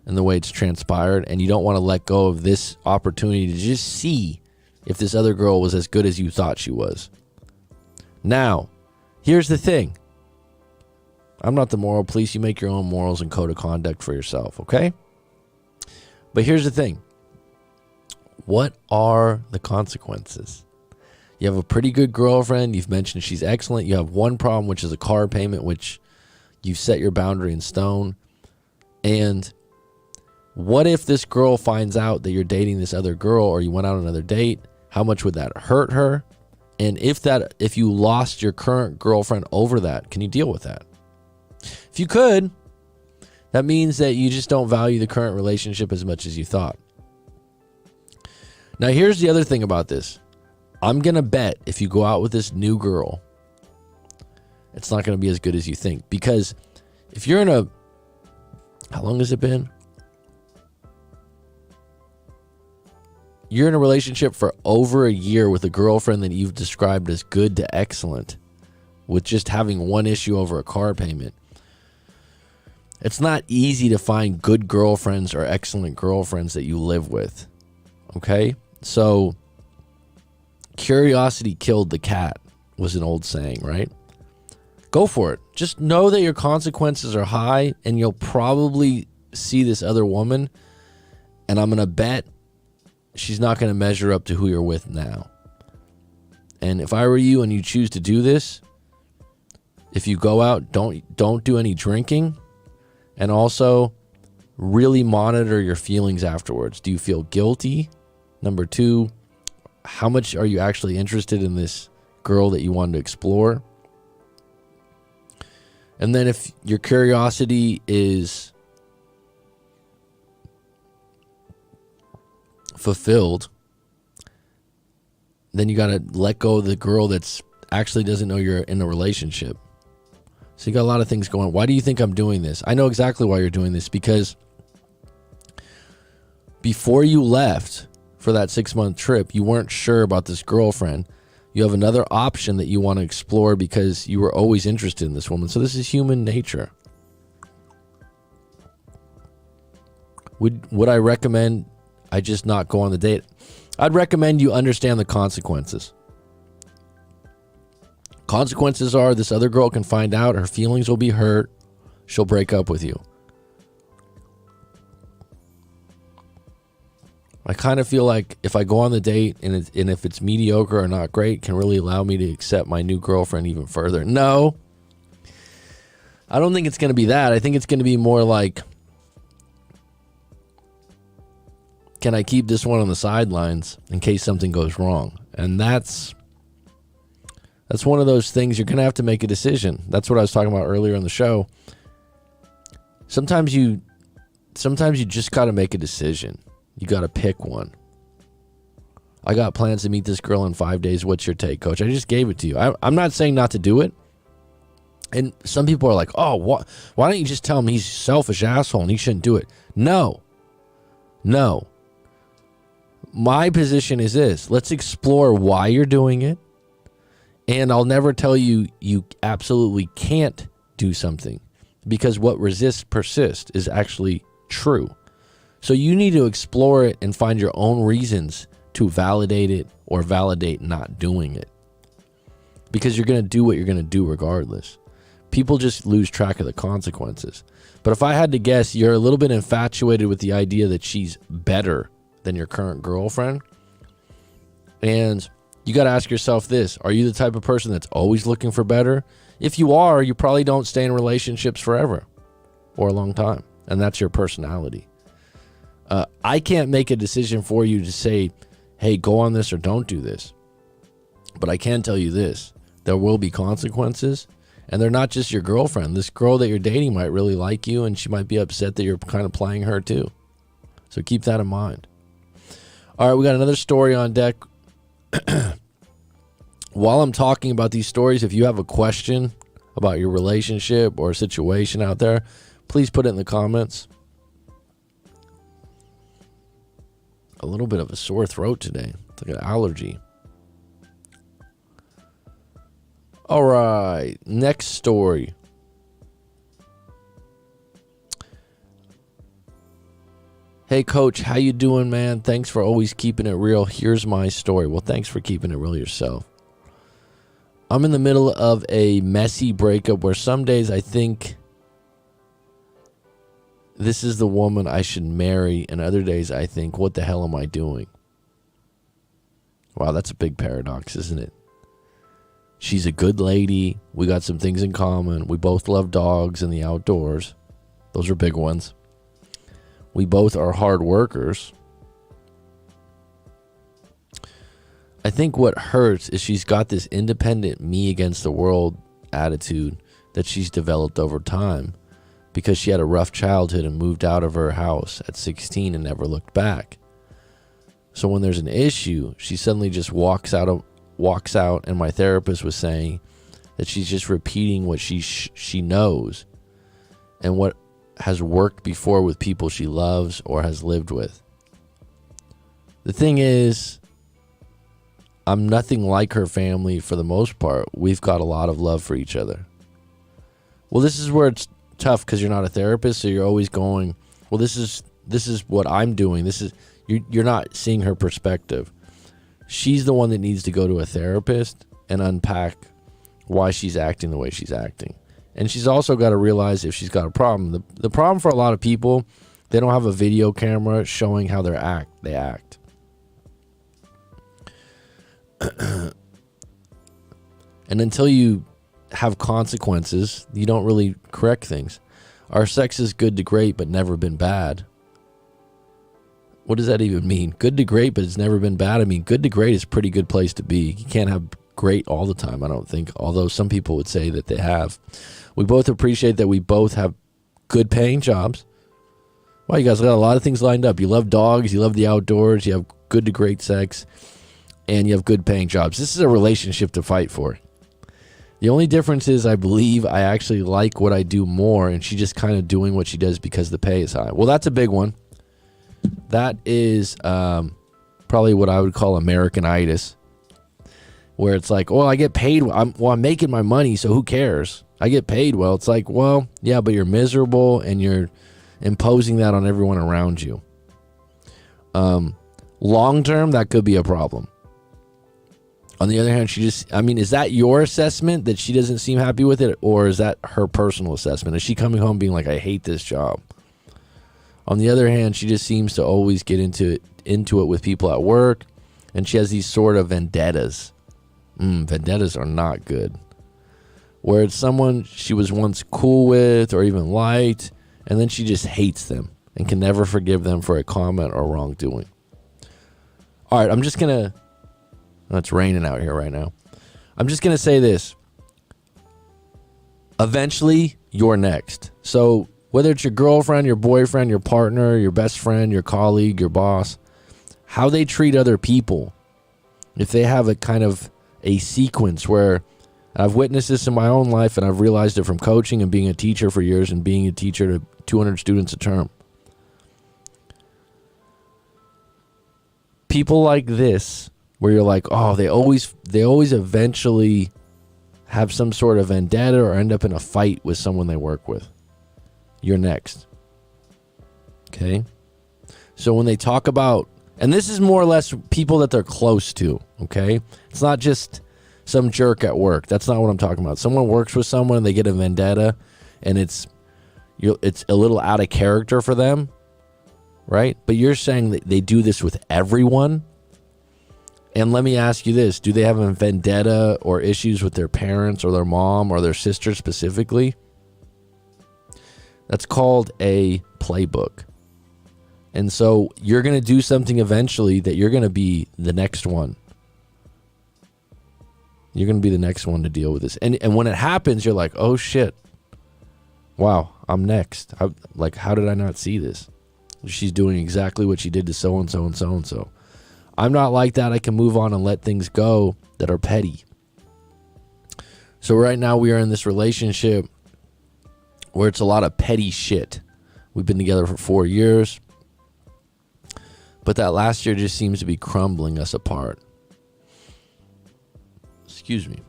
and the way it's transpired, and you don't want to let go of this opportunity to just see if this other girl was as good as you thought she was. Now, here's the thing. I'm not the moral police. You make your own morals and code of conduct for yourself, okay? But here's the thing. What are the consequences? You have a pretty good girlfriend. You've mentioned she's excellent. You have one problem, which is a car payment, which you've set your boundary in stone. And what if this girl finds out that you're dating this other girl, or you went out on another date? How much would that hurt her? And if you lost your current girlfriend over that, can you deal with that? If you could, that means that you just don't value the current relationship as much as you thought. Now, here's the other thing about this. I'm going to bet if you go out with this new girl, it's not going to be as good as you think. Because if you're in a... How long has it been? You're in a relationship for over a year with a girlfriend that you've described as good to excellent, with just having one issue over a car payment. It's not easy to find good girlfriends or excellent girlfriends that you live with. Okay? So, curiosity killed the cat was an old saying, right? Go for it. Just know that your consequences are high, and you'll probably see this other woman, and I'm going to bet she's not going to measure up to who you're with now. And if I were you and you choose to do this, if you go out, don't do any drinking, and also really monitor your feelings afterwards. Do you feel guilty? Number 2, how much are you actually interested in this girl that you wanted to explore? And then if your curiosity is fulfilled, then you got to let go of the girl that's actually doesn't know you're in a relationship. So you got a lot of things going. Why do you think I'm doing this? I know exactly why you're doing this, because before you left for that 6-month trip, you weren't sure about this girlfriend. You have another option that you want to explore because you were always interested in this woman. So this is human nature. Would I recommend I just not go on the date? I'd recommend you understand the consequences. Consequences are this other girl can find out, her feelings will be hurt, she'll break up with you. I kind of feel like if I go on the date and if it's mediocre or not great, can really allow me to accept my new girlfriend even further. No, I don't think it's going to be that. I think it's going to be more like, can I keep this one on the sidelines in case something goes wrong? And that's one of those things you're going to have to make a decision. That's what I was talking about earlier on the show. Sometimes you just got to make a decision. You got to pick one. I got plans to meet this girl in 5 days. What's your take, Coach? I just gave it to you. I'm not saying not to do it. And some people are like, oh, why don't you just tell him he's a selfish asshole and he shouldn't do it? No. My position is this. Let's explore why you're doing it. And I'll never tell you you absolutely can't do something, because what resists persists is actually true. So you need to explore it and find your own reasons to validate it or validate not doing it, because you're going to do what you're going to do regardless. People just lose track of the consequences. But if I had to guess, you're a little bit infatuated with the idea that she's better than your current girlfriend. And you got to ask yourself this. Are you the type of person that's always looking for better? If you are, you probably don't stay in relationships forever or a long time. And that's your personality. I can't make a decision for you to say, hey, go on this or don't do this. But I can tell you this. There will be consequences. And they're not just your girlfriend. This girl that you're dating might really like you, and she might be upset that you're kind of playing her too. So keep that in mind. All right, we got another story on deck. While I'm talking about these stories, if you have a question about your relationship or situation out there, please put it in the comments. A little bit of a sore throat today. It's like an allergy. All right, next story. Hey, Coach, how you doing, man? Thanks for always keeping it real. Here's my story. Well, thanks for keeping it real yourself. I'm in the middle of a messy breakup where some days I think this is the woman I should marry, and other days I think, what the hell am I doing? Wow, that's a big paradox, isn't it? She's a good lady. We got some things in common. We both love dogs and the outdoors. Those are big ones. We both are hard workers. I think what hurts is she's got this independent me against the world attitude that she's developed over time because she had a rough childhood and moved out of her house at 16 and never looked back. So when there's an issue, she suddenly just walks out, and my therapist was saying that she's just repeating what she knows and what has worked before with people she loves or has lived with. The thing is, I'm nothing like her family for the most part. We've got a lot of love for each other. Well, this is where it's tough because you're not a therapist, so you're always going, well, this is what I'm doing. You're not seeing her perspective. She's the one that needs to go to a therapist and unpack why she's acting the way she's acting. And she's also got to realize if she's got a problem. The problem for a lot of people, they don't have a video camera showing how they act. And until you have consequences, you don't really correct things. Our sex is good to great, but never been bad. What does that even mean? Good to great, but it's never been bad. I mean, good to great is a pretty good place to be. You can't have great all the time, I don't think, although some people would say that they have. We both appreciate that we both have good paying jobs. Wow, you guys got a lot of things lined up. You love dogs, you love the outdoors, you have good to great sex, and you have good paying jobs. This is a relationship to fight for. The only difference is I believe I actually like what I do more, and she's just kind of doing what she does because the pay is high. Well, that's a big one. That is probably what I would call Americanitis, where it's like, well, I get paid. I'm making my money, so who cares? I get paid well. It's like, well, yeah, but you're miserable, and you're imposing that on everyone around you. Long term, that could be a problem. On the other hand, is that your assessment that she doesn't seem happy with it, or is that her personal assessment? Is she coming home being like, I hate this job? On the other hand, she just seems to always get into it with people at work, and she has these sort of vendettas. Vendettas are not good. Where it's someone she was once cool with or even liked, and then she just hates them and can never forgive them for a comment or wrongdoing. All right, I'm just going to... It's raining out here right now. I'm just going to say this. Eventually, you're next. So whether it's your girlfriend, your boyfriend, your partner, your best friend, your colleague, your boss, how they treat other people, if they have a kind of a sequence where I've witnessed this in my own life, and I've realized it from coaching and being a teacher for years and being a teacher to 200 students a term. People like this, where you're like, oh, they always eventually have some sort of vendetta or end up in a fight with someone they work with. You're next. Okay? So when they talk about, and this is more or less people that they're close to, okay? It's not just some jerk at work. That's not what I'm talking about. Someone works with someone and they get a vendetta, and it's a little out of character for them, right? But you're saying that they do this with everyone? And let me ask you this. Do they have a vendetta or issues with their parents or their mom or their sister specifically? That's called a playbook. And so you're going to do something eventually that you're going to be the next one. You're going to be the next one to deal with this. And when it happens, you're like, oh, shit. Wow, I'm next. How did I not see this? She's doing exactly what she did to so-and-so and so-and-so. I'm not like that. I can move on and let things go that are petty. So right now we are in this relationship where it's a lot of petty shit. We've been together for 4 years. But that last year just seems to be crumbling us apart. Excuse me.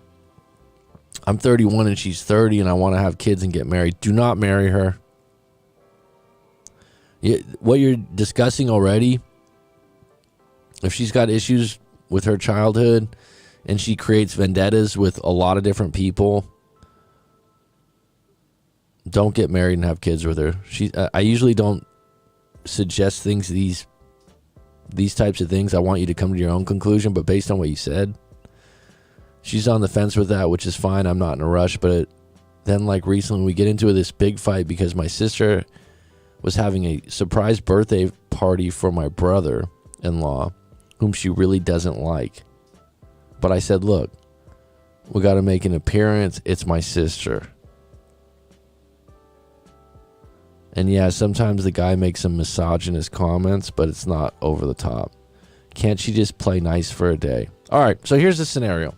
I'm 31 and she's 30 and I want to have kids and get married. Do not marry her. What you're discussing already, if she's got issues with her childhood and she creates vendettas with a lot of different people, don't get married and have kids with her. I usually don't suggest things, these types of things. I want you to come to your own conclusion, but based on what you said, she's on the fence with that, which is fine. I'm not in a rush, but then like recently we get into this big fight because my sister was having a surprise birthday party for my brother-in-law, whom she really doesn't like. But I said, look, we got to make an appearance. It's my sister. And yeah, sometimes the guy makes some misogynist comments, but it's not over the top. Can't she just play nice for a day? All right, so here's the scenario.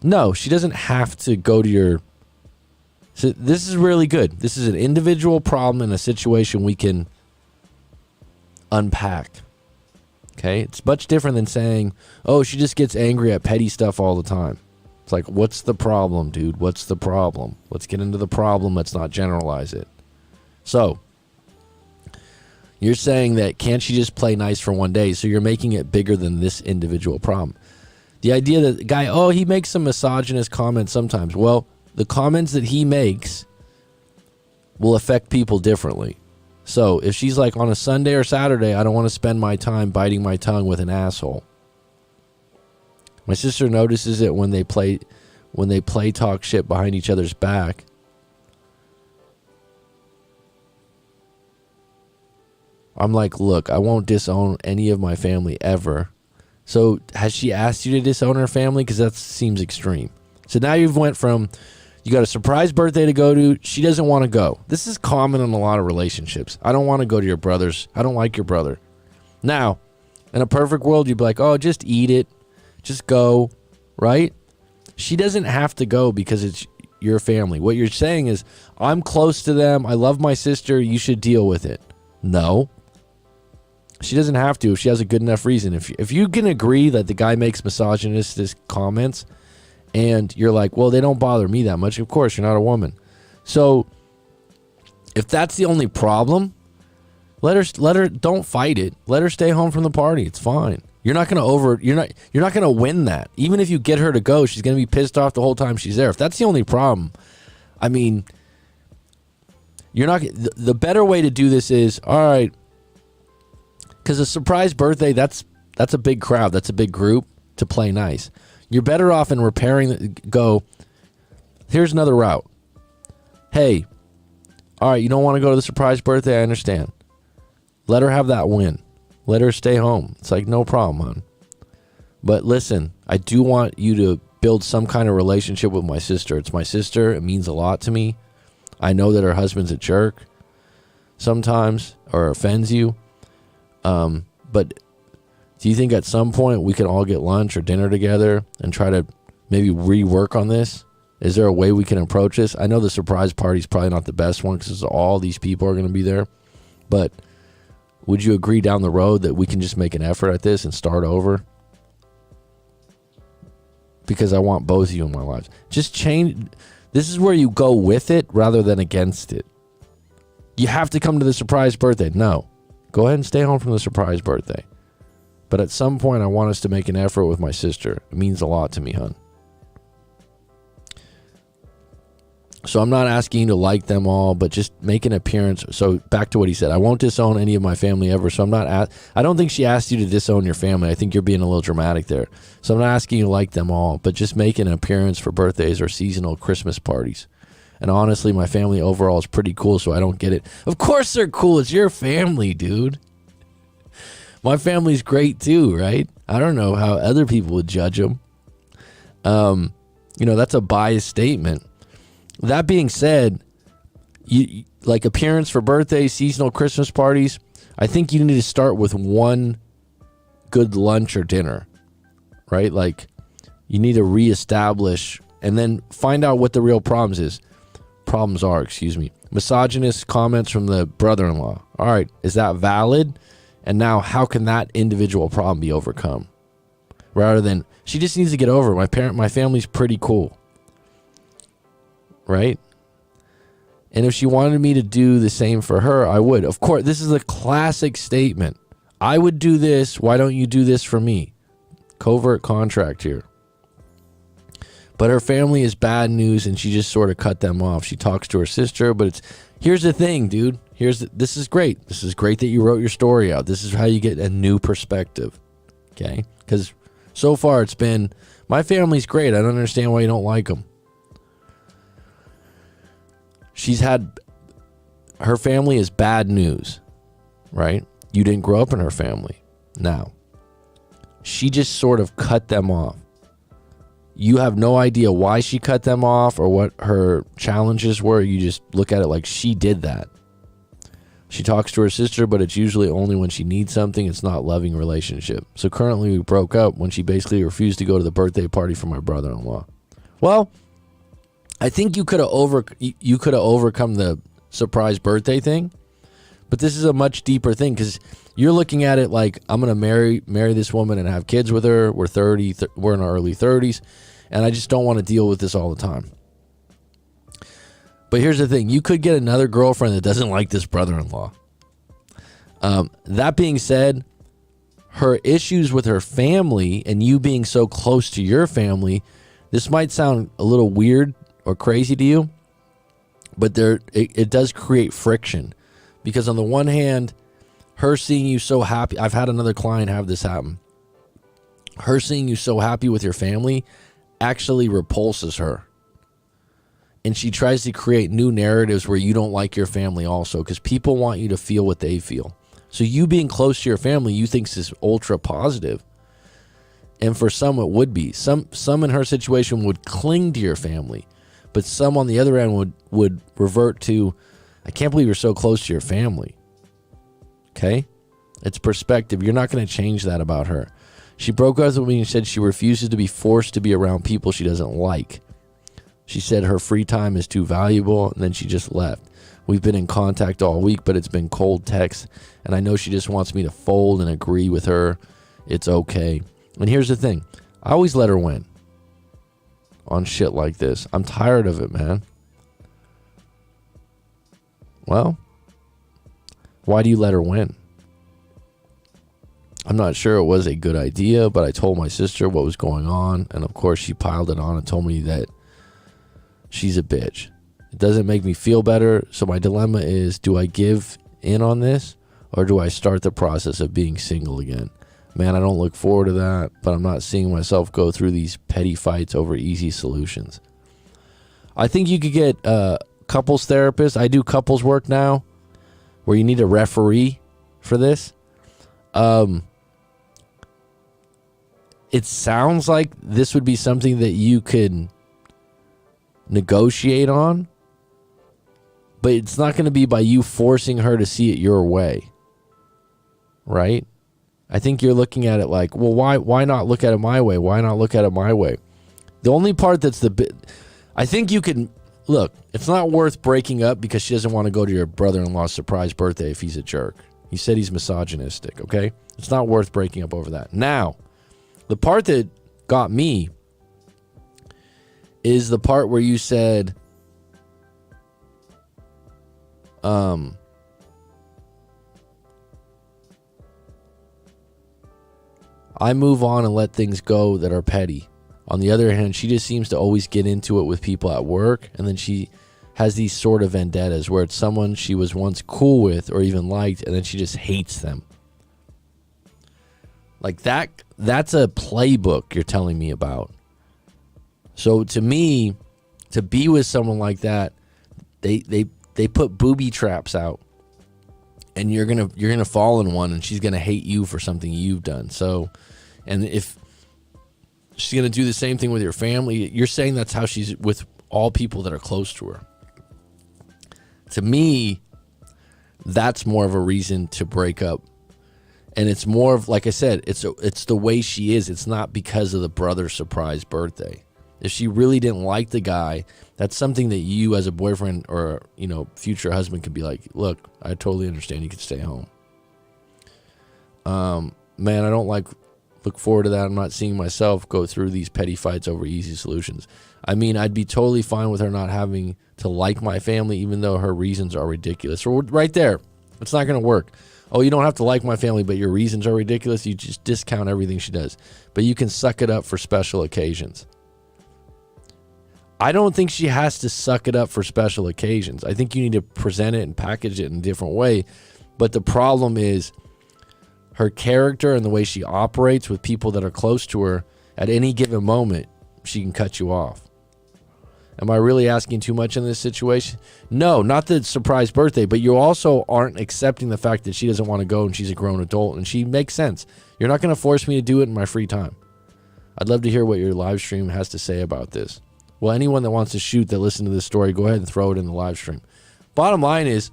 No, she doesn't have to go to your... So this is really good. This is an individual problem in a situation we can unpack. Okay? It's much different than saying, oh, she just gets angry at petty stuff all the time. It's like, what's the problem, dude? What's the problem? Let's get into the problem. Let's not generalize it. So, you're saying that can't she just play nice for one day? So you're making it bigger than this individual problem. The idea that the guy, oh, he makes some misogynist comments sometimes. Well, the comments that he makes will affect people differently. So if she's like, on a Sunday or Saturday, I don't want to spend my time biting my tongue with an asshole. My sister notices it when they play talk shit behind each other's back. I'm like, look, I won't disown any of my family ever. So has she asked you to disown her family? Because that seems extreme. So now you've went from, you got a surprise birthday to go to, she doesn't want to go. This is common in a lot of relationships. I don't want to go to your brother's. I don't like your brother. Now, in a perfect world, you'd be like, oh, just eat it. Just go, right? She doesn't have to go because it's your family. What you're saying is, I'm close to them. I love my sister. You should deal with it. No. She doesn't have to if she has a good enough reason. If you can agree that the guy makes misogynistic comments and you're like, well, they don't bother me that much. Of course, you're not a woman. So if that's the only problem, let her don't fight it. Let her stay home from the party. It's fine. You're not going to win that. Even if you get her to go, she's going to be pissed off the whole time she's there. If that's the only problem, I mean, you're not. The better way to do this is, all right, because a surprise birthday, that's a big crowd. That's a big group to play nice. You're better off in repairing. Go, here's another route. Hey, all right, you don't want to go to the surprise birthday? I understand. Let her have that win. Let her stay home. It's like, no problem, hon. But listen, I do want you to build some kind of relationship with my sister. It's my sister. It means a lot to me. I know that her husband's a jerk sometimes or offends you. But do you think at some point we can all get lunch or dinner together and try to maybe rework on this? Is there a way we can approach this? I know the surprise party is probably not the best one because all these people are going to be there. But would you agree down the road that we can just make an effort at this and start over? Because I want both of you in my lives. Just change. This is where you go with it rather than against it. You have to come to the surprise birthday. No. Go ahead and stay home from the surprise birthday. But at some point, I want us to make an effort with my sister. It means a lot to me, hon. So I'm not asking you to like them all, but just make an appearance. So back to what he said. I won't disown any of my family ever. So I don't think she asked you to disown your family. I think you're being a little dramatic there. So I'm not asking you to like them all, but just make an appearance for birthdays or seasonal Christmas parties. And honestly, my family overall is pretty cool, so I don't get it. Of course they're cool. It's your family, dude. My family's great too, right? I don't know how other people would judge them. That's a biased statement. That being said, you like appearance for birthdays, seasonal Christmas parties, I think you need to start with one good lunch or dinner, right? Like you need to reestablish and then find out what the real problems are. Misogynist comments from the brother-in-law. All right, is that valid? And now how can that individual problem be overcome? Rather than, she just needs to get over it. My family's pretty cool. Right? And if she wanted me to do the same for her, I would. Of course, this is a classic statement. I would do this. Why don't you do this for me? Covert contract here. But her family is bad news, and she just sort of cut them off. She talks to her sister, but here's the thing, dude. This is great. This is great that you wrote your story out. This is how you get a new perspective, okay? Because so far it's been, my family's great. I don't understand why you don't like them. Her family is bad news, right? You didn't grow up in her family. Now, she just sort of cut them off. You have no idea why she cut them off or what her challenges were. You just look at it like she did that. She talks to her sister, but it's usually only when she needs something. It's not a loving relationship. So currently we broke up when she basically refused to go to the birthday party for my brother-in-law. Well, I think you could have overcome the surprise birthday thing, but this is a much deeper thing because you're looking at it like, I'm going to marry this woman and have kids with her. We're 30, we're in our early 30s, and I just don't want to deal with this all the time. But here's the thing. You could get another girlfriend that doesn't like this brother-in-law. That being said, her issues with her family and you being so close to your family, this might sound a little weird or crazy to you, but it does create friction. Because on the one hand, her seeing you so happy, I've had another client have this happen. Her seeing you so happy with your family actually repulses her. And she tries to create new narratives where you don't like your family also, because people want you to feel what they feel. So you being close to your family, you think is ultra positive. And for some, it would be. Some in her situation would cling to your family. But some on the other end would revert to, I can't believe you're so close to your family. Okay? It's perspective. You're not going to change that about her. She broke up with me and said she refuses to be forced to be around people she doesn't like. She said her free time is too valuable, and then she just left. We've been in contact all week, but it's been cold text, and I know she just wants me to fold and agree with her. It's okay. And here's the thing. I always let her win on shit like this. I'm tired of it, man. Well, why do you let her win? I'm not sure it was a good idea, but I told my sister what was going on, and of course she piled it on and told me that she's a bitch. It doesn't make me feel better, so my dilemma is, do I give in on this, or do I start the process of being single again? Man, I don't look forward to that, but I'm not seeing myself go through these petty fights over easy solutions. I think you could get couples therapists. I do couples work now where you need a referee for this. It sounds like this would be something that you could negotiate on, but it's not going to be by you forcing her to see it your way, right? I think you're looking at it like, well, why not look at it my way? Why not look at it my way? The only part that's I think you can, look, it's not worth breaking up because she doesn't want to go to your brother-in-law's surprise birthday if he's a jerk. He said he's misogynistic, okay? It's not worth breaking up over that. Now, the part that got me is the part where you said, I move on and let things go that are petty. On the other hand, she just seems to always get into it with people at work, and then she has these sort of vendettas where it's someone she was once cool with or even liked, and then she just hates them. Like that's a playbook you're telling me about. So to me, to be with someone like that, they put booby traps out, and you're gonna fall in one, and she's gonna hate you for something you've done. So, and if she's gonna do the same thing with your family, you're saying that's how she's with all people that are close to her. To me, that's more of a reason to break up. And it's more of, like I said, it's the way she is. It's not because of the brother's surprise birthday. If she really didn't like the guy, that's something that you as a boyfriend or, future husband could be like, look, I totally understand. You could stay home. Man, I don't look forward to that. I'm not seeing myself go through these petty fights over easy solutions. I mean, I'd be totally fine with her not having to like my family, even though her reasons are ridiculous. So right there, it's not going to work. Oh, you don't have to like my family, but your reasons are ridiculous. You just discount everything she does. But you can suck it up for special occasions. I don't think she has to suck it up for special occasions. I think you need to present it and package it in a different way. But the problem is her character and the way she operates with people that are close to her. At any given moment, she can cut you off. Am I really asking too much in this situation? No, not the surprise birthday, but you also aren't accepting the fact that she doesn't want to go and she's a grown adult and she makes sense. You're not going to force me to do it in my free time. I'd love to hear what your live stream has to say about this. Well, anyone that wants to shoot that listen to this story, go ahead and throw it in the live stream. Bottom line is,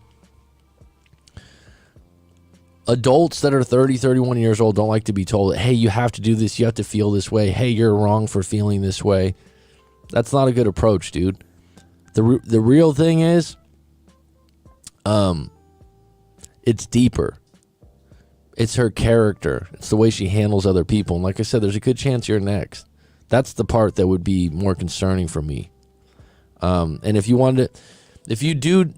adults that are 30, 31 years old don't like to be told, hey, you have to do this, you have to feel this way, hey, you're wrong for feeling this way. That's not a good approach, dude. The real thing is, it's deeper. It's her character. It's the way she handles other people. And like I said, there's a good chance you're next. That's the part that would be more concerning for me. And if you do,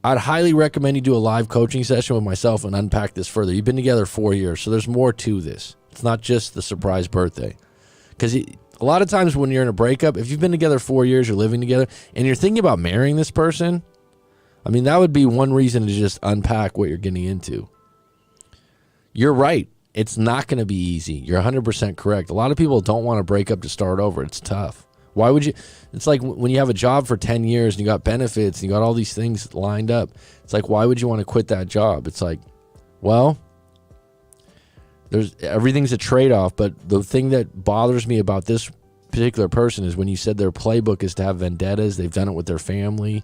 I'd highly recommend you do a live coaching session with myself and unpack this further. You've been together 4 years, so there's more to this. It's not just the surprise birthday. Because a lot of times when you're in a breakup, if you've been together 4 years, you're living together, and you're thinking about marrying this person, I mean, that would be one reason to just unpack what you're getting into. You're right. It's not going to be easy. You're 100% correct. A lot of people don't want to break up to start over. It's tough. Why would you? It's like when you have a job for 10 years and you got benefits and you got all these things lined up. It's like, why would you want to quit that job? It's like, well, everything's a trade-off. But the thing that bothers me about this particular person is when you said their playbook is to have vendettas. They've done it with their family,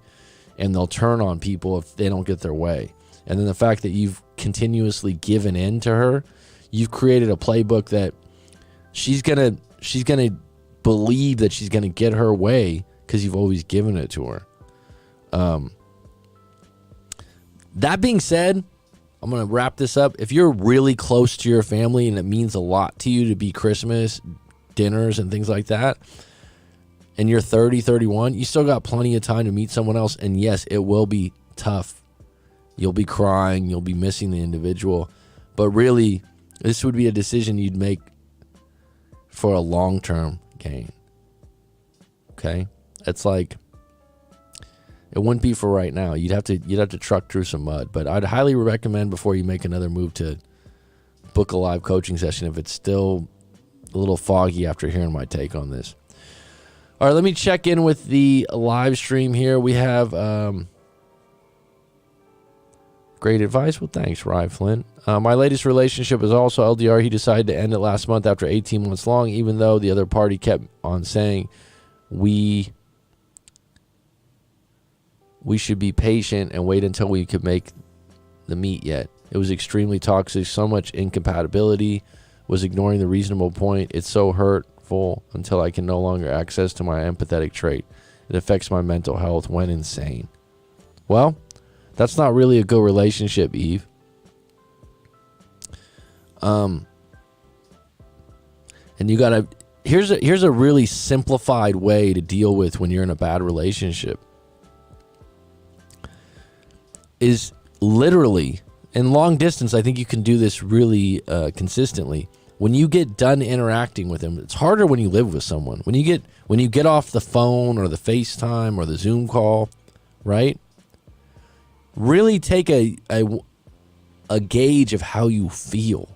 and they'll turn on people if they don't get their way. And then the fact that you've continuously given in to her, you've created a playbook that she's gonna believe that she's gonna get her way because you've always given it to her. That being said, I'm gonna wrap this up. If you're really close to your family and it means a lot to you to be Christmas dinners and things like that, and you're 30, 31, you still got plenty of time to meet someone else. And yes, it will be tough. You'll be crying. You'll be missing the individual. But really, this would be a decision you'd make for a long-term gain. Okay? It's like, it wouldn't be for right now. You'd have to truck through some mud. But I'd highly recommend before you make another move to book a live coaching session if it's still a little foggy after hearing my take on this. All right, let me check in with the live stream here. We have great advice. Well, thanks, Rye Flint. My latest relationship is also LDR. He decided to end it last month after 18 months long, even though the other party kept on saying we should be patient and wait until we could make the meet yet. It was extremely toxic, so much incompatibility, was ignoring the reasonable point. It's so hurtful until I can no longer access to my empathetic trait. It affects my mental health, went insane. Well, that's not really a good relationship, Eve. And you gotta, here's a really simplified way to deal with when you're in a bad relationship. Is literally, in long distance, I think you can do this really consistently. When you get done interacting with them, it's harder when you live with someone. When you get off the phone or the FaceTime or the Zoom call, right? Really take a gauge of how you feel.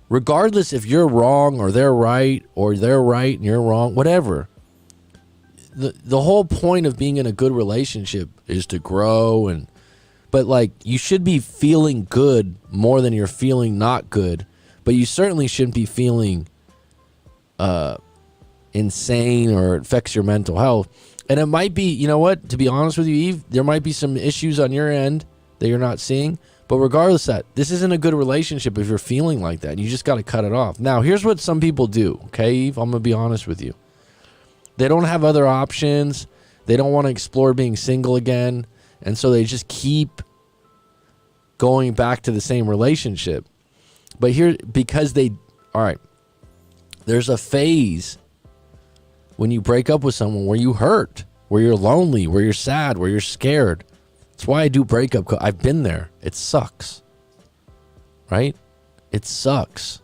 Regardless if you're wrong or they're right and you're wrong, whatever. The whole point of being in a good relationship is to grow, but like, you should be feeling good more than you're feeling not good, but you certainly shouldn't be feeling insane or it affects your mental health. And it might be, you know what, to be honest with you, Eve, there might be some issues on your end that you're not seeing, but regardless of that, this isn't a good relationship if you're feeling like that. You just got to cut it off. Now, here's what some people do, okay, Eve? I'm going to be honest with you. They don't have other options. They don't want to explore being single again. And so they just keep going back to the same relationship. But here, because all right, there's a phase when you break up with someone where you hurt, where you're lonely, where you're sad, where you're scared. That's why I do breakup. I've been there. It sucks. Right? It sucks.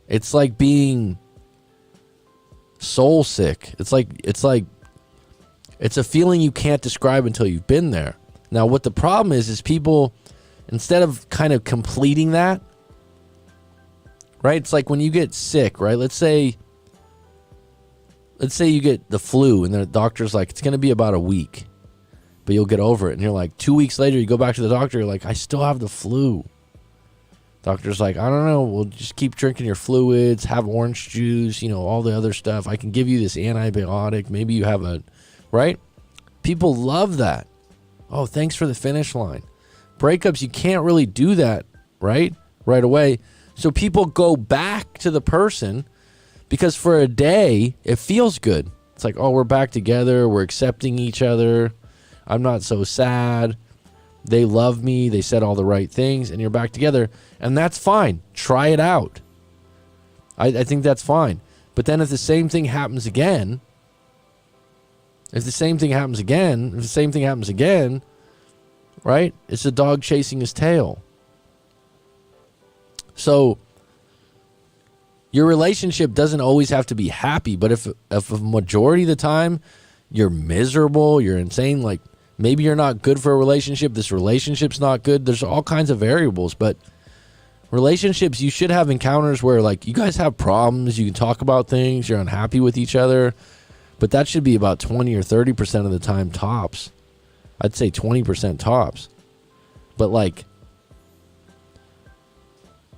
It's like being soul sick. It's a feeling you can't describe until you've been there. Now, what the problem is people, instead of kind of completing that, right? It's like when you get sick, right? Let's say let's say you get the flu and the doctor's like, it's going to be about a week, but you'll get over it. And you're like, 2 weeks later, you go back to the doctor. You're like, I still have the flu. Doctor's like, I don't know. We'll just keep drinking your fluids, have orange juice, all the other stuff. I can give you this antibiotic. Maybe you have right? People love that. Oh, thanks for the finish line. Breakups, you can't really do that, right away. So people go back to the person because for a day, it feels good. It's like, oh, we're back together. We're accepting each other. I'm not so sad. They love me. They said all the right things, and you're back together. And that's fine. Try it out. I think that's fine. But then if the same thing happens again, right? It's a dog chasing his tail. So your relationship doesn't always have to be happy, but if a majority of the time you're miserable, you're insane, like maybe you're not good for a relationship, this relationship's not good, there's all kinds of variables, but relationships, you should have encounters where like you guys have problems, you can talk about things, you're unhappy with each other, but that should be about 20 or 30% of the time tops. I'd say 20% tops. But like,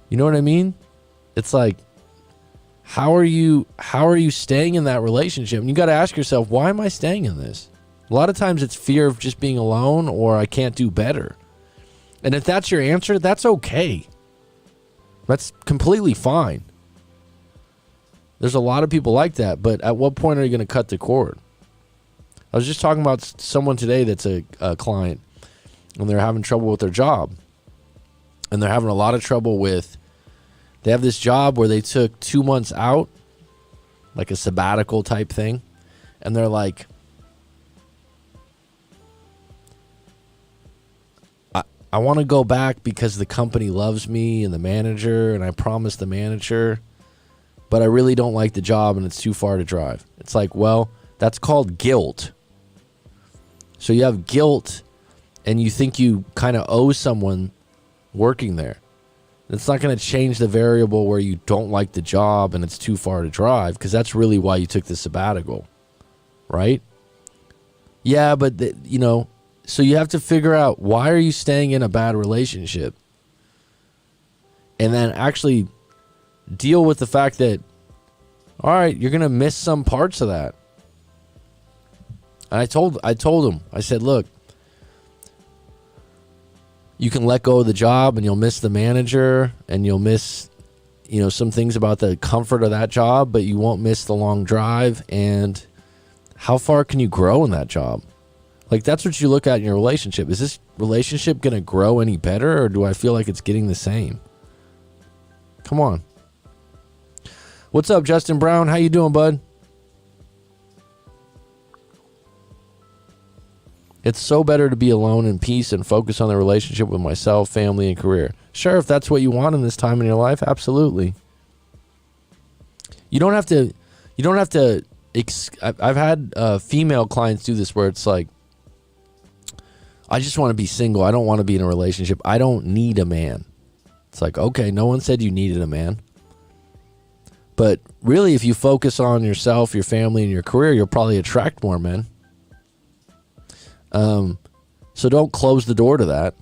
you know what I mean? It's like, how are you staying in that relationship? And you got to ask yourself, why am I staying in this? A lot of times it's fear of just being alone, or I can't do better. And if that's your answer, that's okay. That's completely fine. There's a lot of people like that, but at what point are you going to cut the cord? I was just talking about someone today that's a client, and they're having trouble with their job. And they're having a lot of trouble with, they have this job where they took 2 months out, like a sabbatical type thing. And they're like, I want to go back because the company loves me and the manager, and I promised the manager, but I really don't like the job and it's too far to drive. It's like, well, that's called guilt. So you have guilt and you think you kind of owe someone working there. It's not going to change the variable where you don't like the job and it's too far to drive, because that's really why you took the sabbatical, right? Yeah, but so you have to figure out, why are you staying in a bad relationship? And then actually deal with the fact that, all right, you're going to miss some parts of that. And I told him, I said, look, you can let go of the job and you'll miss the manager and you'll miss, some things about the comfort of that job, but you won't miss the long drive. And how far can you grow in that job? Like, that's what you look at in your relationship. Is this relationship going to grow any better, or do I feel like it's getting the same? Come on. What's up, Justin Brown? How you doing, bud? It's so better to be alone in peace and focus on the relationship with myself, family, and career. Sure, if that's what you want in this time in your life, absolutely. You don't have to, I've had female clients do this where it's like, I just want to be single. I don't want to be in a relationship. I don't need a man. It's like, okay, no one said you needed a man. But really, if you focus on yourself, your family, and your career, you'll probably attract more men. So don't close the door to that.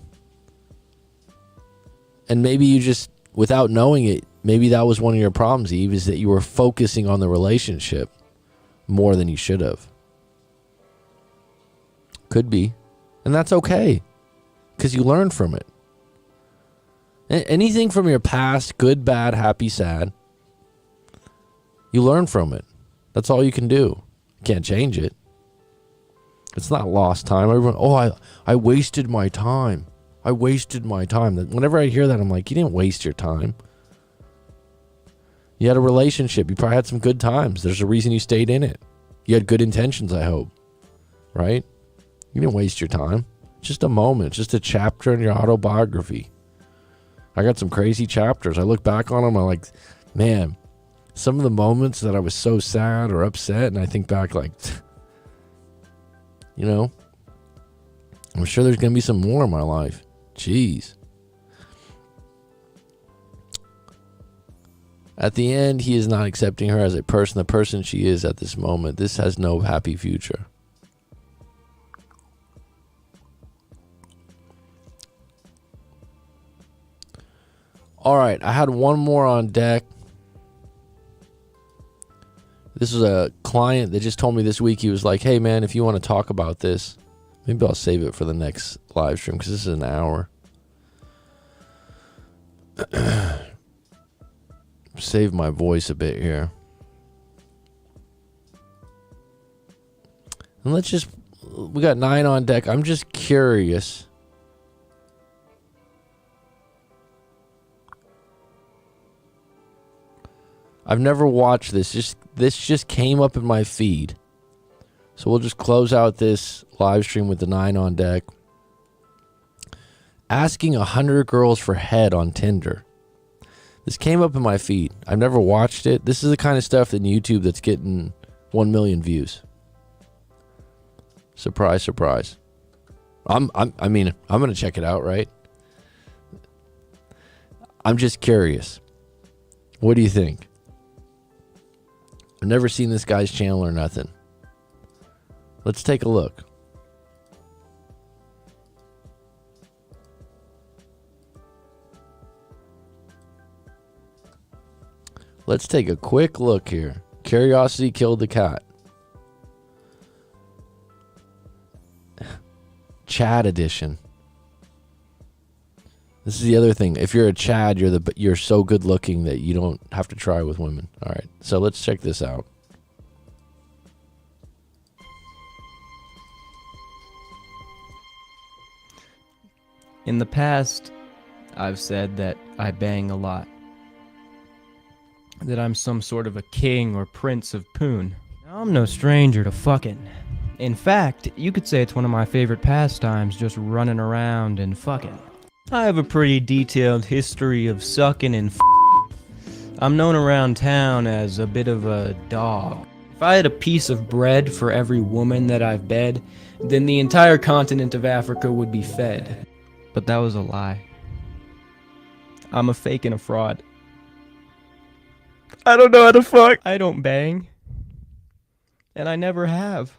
And maybe you just, without knowing it, maybe that was one of your problems, Eve, is that you were focusing on the relationship more than you should have. Could be. And that's okay, because you learn from it. Anything from your past, good, bad, happy, sad, you learn from it. That's all you can do. You can't change it. It's not lost time. Everyone, I wasted my time. I wasted my time. Whenever I hear that, I'm like, you didn't waste your time. You had a relationship. You probably had some good times. There's a reason you stayed in it. You had good intentions, I hope. Right? You didn't waste your time. Just a moment. Just a chapter in your autobiography. I got some crazy chapters. I look back on them. I'm like, man, some of the moments that I was so sad or upset, and I think back like, I'm sure there's going to be some more in my life. Jeez. At the end, he is not accepting her as a person, the person she is at this moment. This has no happy future. All right, I had one more on deck. This was a client that just told me this week. He was like, hey, man, if you want to talk about this, maybe I'll save it for the next live stream because this is an hour. Save my voice a bit here. And we got 9 on deck. I'm just curious. I've never watched this. This just came up in my feed. So we'll just close out this live stream with the 9 on deck. Asking 100 girls for head on Tinder. This came up in my feed. I've never watched it. This is the kind of stuff in YouTube that's getting 1 million views. Surprise, surprise. I'm gonna check it out, right? I'm just curious. What do you think? I've never seen this guy's channel or nothing. Let's take a look. Let's take a quick look here. Curiosity killed the cat. Chad edition. This is the other thing. If you're a Chad, you're so good looking that you don't have to try with women. All right, so let's check this out. In the past, I've said that I bang a lot. That I'm some sort of a king or prince of poon. Now, I'm no stranger to fucking. In fact, you could say it's one of my favorite pastimes, just running around and fucking. I have a pretty detailed history of sucking and I'm known around town as a bit of a dog. If I had a piece of bread for every woman that I've bed, then the entire continent of Africa would be fed. But that was a lie. I'm a fake and a fraud. I don't know how to fuck. I don't bang. And I never have.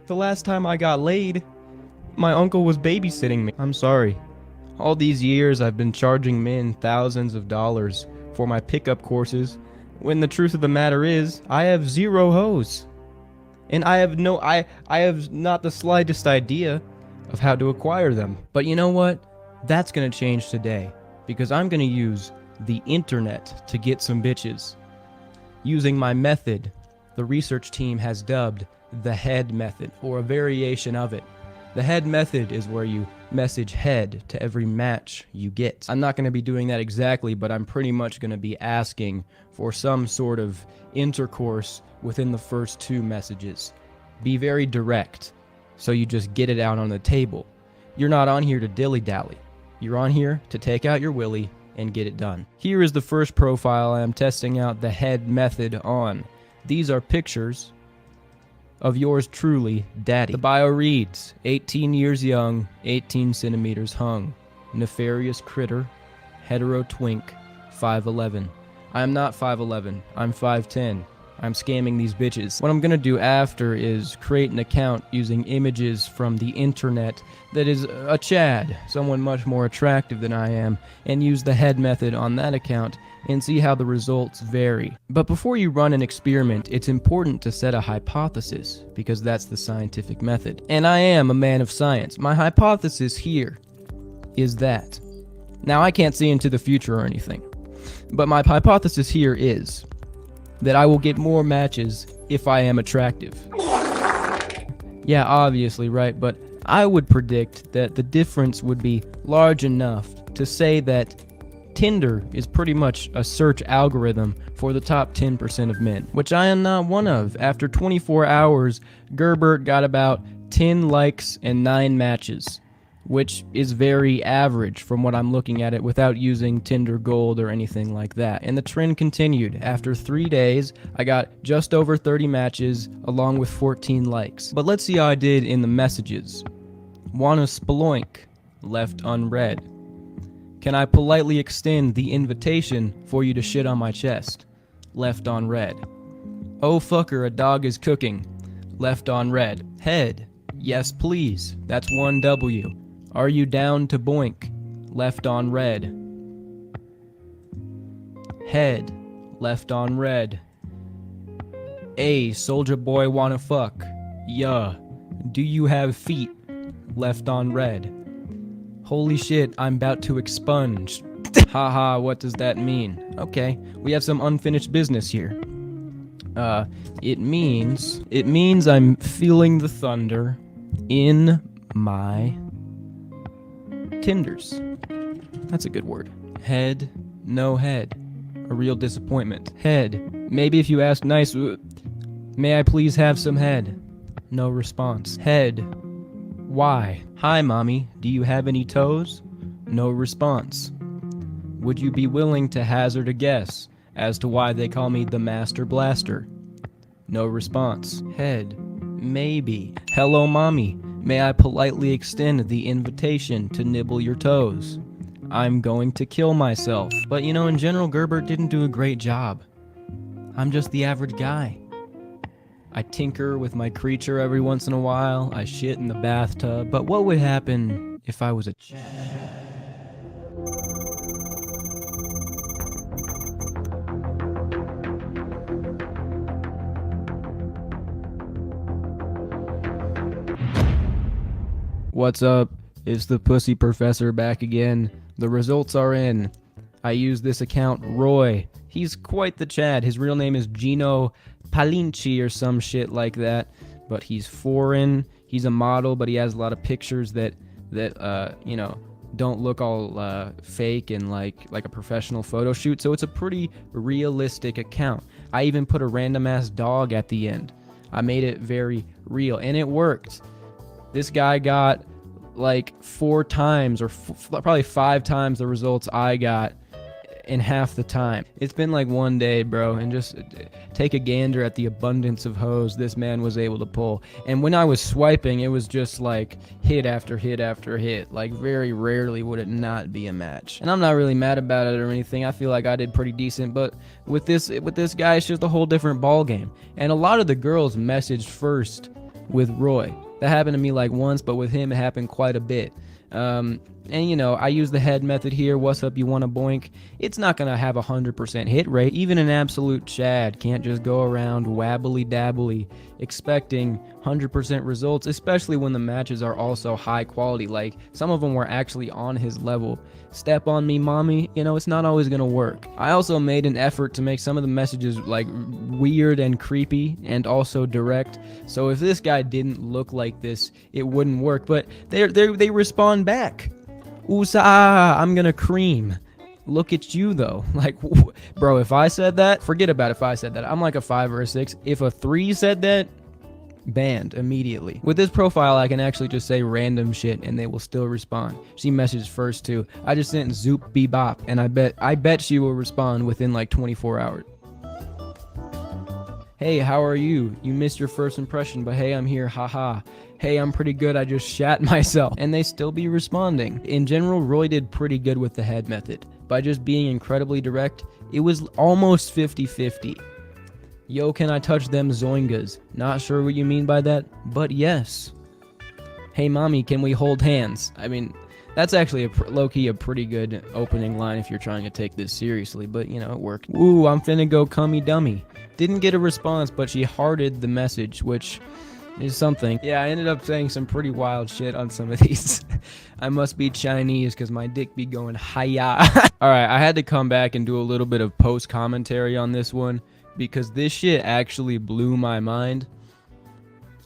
The last time I got laid, my uncle was babysitting me. I'm sorry. All these years I've been charging men thousands of dollars for my pickup courses, when the truth of the matter is, I have 0 hoes. And I have not the slightest idea of how to acquire them. But you know what? That's gonna change today, because I'm gonna use the internet to get some bitches. Using my method the research team has dubbed the head method, or a variation of it. The head method is where you message head to every match you get. I'm not going to be doing that exactly, but I'm pretty much going to be asking for some sort of intercourse within the first 2 messages. Be very direct, so you just get it out on the table. You're not on here to dilly-dally. You're on here to take out your willy and get it done. Here is the first profile I am testing out the head method on. These are pictures of yours truly, Daddy. The bio reads, 18 years young, 18 centimeters hung, nefarious critter, hetero twink, 5'11". I am not 5'11", I'm 5'10". I'm scamming these bitches. What I'm gonna do after is create an account using images from the internet that is a Chad, someone much more attractive than I am, and use the head method on that account and see how the results vary. But before you run an experiment, it's important to set a hypothesis, because that's the scientific method. And I am a man of science. My hypothesis here is that. Now, I can't see into the future or anything, but my hypothesis here is that I will get more matches if I am attractive. Yeah, obviously, right? But I would predict that the difference would be large enough to say that Tinder is pretty much a search algorithm for the top 10% of men, which I am not one of. After 24 hours, Gerbert got about 10 likes and 9 matches, which is very average from what I'm looking at it without using Tinder Gold or anything like that. And the trend continued. After 3 days, I got just over 30 matches along with 14 likes. But let's see how I did in the messages. Wanna sploink, left unread. Can I politely extend the invitation for you to shit on my chest? Left on red. Oh fucker, a dog is cooking. Left on red. Head. Yes please. That's 1 W. Are you down to boink? Left on red. Head. Left on red. A, soldier boy wanna fuck. Yeah. Do you have feet? Left on red. Holy shit, I'm about to expunge. Haha, what does that mean? Okay, we have some unfinished business here. It means I'm feeling the thunder in my tinders. That's a good word. Head, no head. A real disappointment. Head, maybe if you ask nice, may I please have some head? No response. Head, why? Hi mommy, do you have any toes? No response. Would you be willing to hazard a guess as to why they call me the Master Blaster? No response. Head, maybe. Hello mommy, may I politely extend the invitation to nibble your toes? I'm going to kill myself. But you know, in general, Gerbert didn't do a great job. I'm just the average guy. I tinker with my creature every once in a while. I shit in the bathtub. But what would happen if I was a What's up? It's the Pussy Professor back again. The results are in. I use this account, Roy. He's quite the Chad. His real name is Gino Palinci or some shit like that. But he's foreign. He's a model, but he has a lot of pictures that you know, don't look all fake and like a professional photo shoot. So it's a pretty realistic account. I even put a random ass dog at the end. I made it very real, and it worked. This guy got like 4 times or probably 5 times the results I got in half the time. It's been like one day, bro, and just take a gander at the abundance of hoes this man was able to pull. And when I was swiping, it was just like hit after hit after hit. Like very rarely would it not be a match. And I'm not really mad about it or anything. I feel like I did pretty decent, but with this guy, it's just a whole different ball game. And a lot of the girls messaged first with Roy. That happened to me like once, but with him it happened quite a bit. And you know, I use the head method here. What's up, you wanna boink? It's not gonna have 100% hit rate. Even an absolute Chad can't just go around wabbly dabbly expecting 100% results, especially when the matches are also high quality. Like some of them were actually on his level. Step on me mommy, you know, it's not always gonna work. I also made an effort to make some of the messages like weird and creepy and also direct. So if this guy didn't look like this, it wouldn't work. But they respond back. Oosa, I'm gonna cream. Look at you though. Like, bro, if I said that, forget about if I said that. I'm like a 5 or a 6. If a 3 said that, banned immediately. With this profile, I can actually just say random shit and they will still respond. She messaged first too. I just sent zoop bebop, and I bet she will respond within like 24 hours. Hey, how are you? You missed your first impression, but hey, I'm here, haha. Hey, I'm pretty good, I just shat myself. And they still be responding. In general, Roy did pretty good with the head method. By just being incredibly direct, it was almost 50-50. Yo, can I touch them zoingas? Not sure what you mean by that, but yes. Hey mommy, can we hold hands? I mean, that's actually low-key a pretty good opening line if you're trying to take this seriously, but you know, it worked. Ooh, I'm finna go cummy dummy. Didn't get a response, but she hearted the message, which is something. Yeah, I ended up saying some pretty wild shit on some of these. I must be Chinese because my dick be going hi-ya. Alright, I had to come back and do a little bit of post-commentary on this one because this shit actually blew my mind.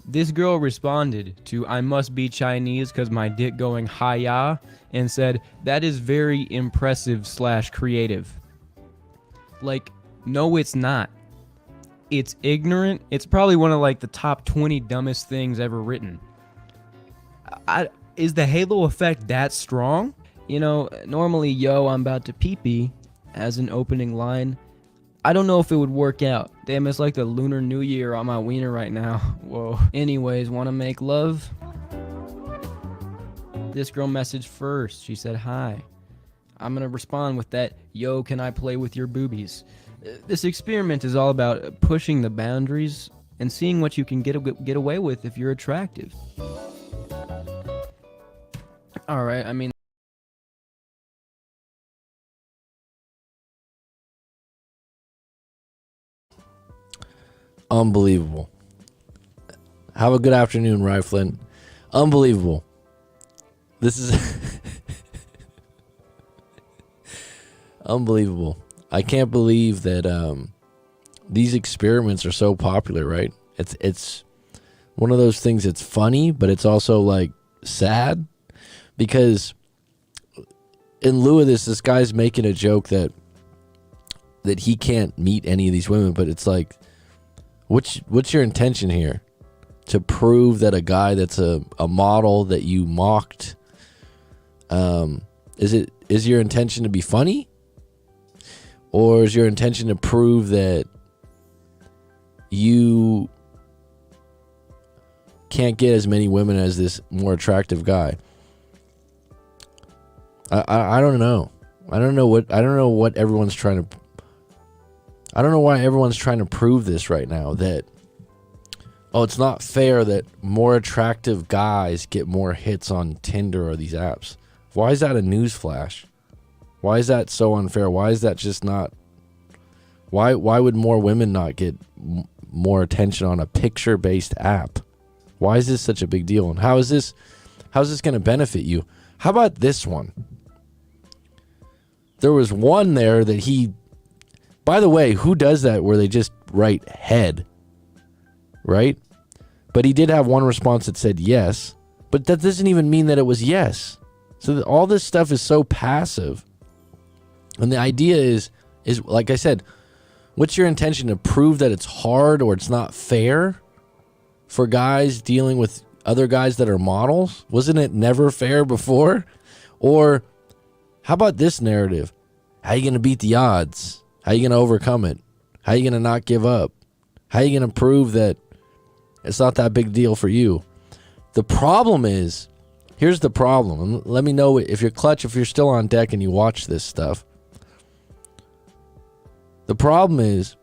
This girl responded to I must be Chinese because my dick going hi-ya and said, that is very impressive / creative. Like, no it's not. It's ignorant. It's probably one of like the top 20 dumbest things ever written. Is the halo effect that strong? You know, normally, yo, I'm about to pee-pee as an opening line. I don't know if it would work out. Damn, it's like the Lunar New Year on my wiener right now. Whoa. Anyways, wanna make love? This girl messaged first. She said, hi. I'm gonna respond with that, yo, can I play with your boobies? This experiment is all about pushing the boundaries and seeing what you can get away with if you're attractive. All right, I mean, unbelievable. Have a good afternoon, Riflin. Unbelievable. This is unbelievable. I can't believe that these experiments are so popular, right? It's one of those things that's funny, but it's also like sad, because in lieu of this guy's making a joke that he can't meet any of these women, but it's like, what's your intention here? To prove that a guy that's a model that you mocked, is your intention to be funny? Or is your intention to prove that you can't get as many women as this more attractive guy? I don't know. I don't know what everyone's trying to. I don't know why everyone's trying to prove this right now, that, oh, it's not fair that more attractive guys get more hits on Tinder or these apps. Why is that a news flash? Why is that so unfair? Why is that just not... Why would more women not get more attention on a picture-based app? Why is this such a big deal? And how's this going to benefit you? How about this one? There was one there that he... By the way, who does that where they just write head? Right? But he did have one response that said yes, but that doesn't even mean that it was yes. So all this stuff is so passive. And the idea is like I said, what's your intention? To prove that it's hard or it's not fair for guys dealing with other guys that are models? Wasn't it never fair before? Or how about this narrative? How are you going to beat the odds? How are you going to overcome it? How are you going to not give up? How are you going to prove that it's not that big a deal for you? The problem is, here's the problem. And let me know if you're clutch, if you're still on deck and you watch this stuff. The problem is,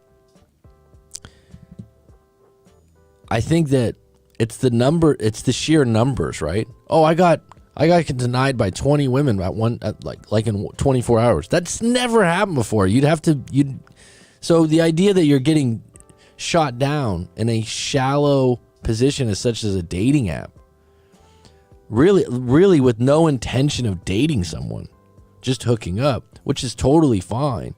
I think that it's the sheer numbers, right? Oh, I got denied by 20 women like in 24 hours. That's never happened before. So the idea that you're getting shot down in a shallow position as such as a dating app, really with no intention of dating someone, just hooking up, which is totally fine.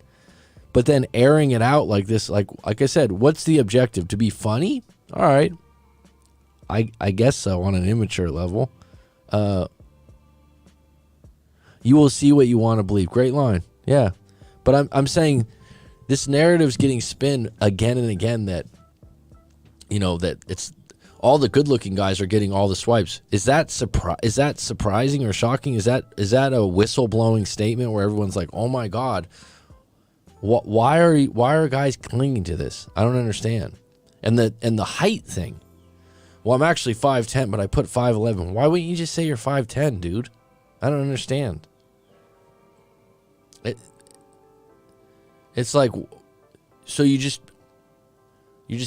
But then airing it out like this, like I said, what's the objective? To be funny? All right. I guess so, on an immature level. You will see what you want to believe. Great line. Yeah. But I'm saying this narrative's getting spun again and again that, that it's all the good-looking guys are getting all the swipes. Is that surprising or shocking? Is that a whistle-blowing statement where everyone's like, "Oh my God, why are guys clinging to this?" I don't understand. And the height thing. Well, I'm actually 5'10", but I put 5'11". Why wouldn't you just say you're 5'10", dude? I don't understand. It's like, so you just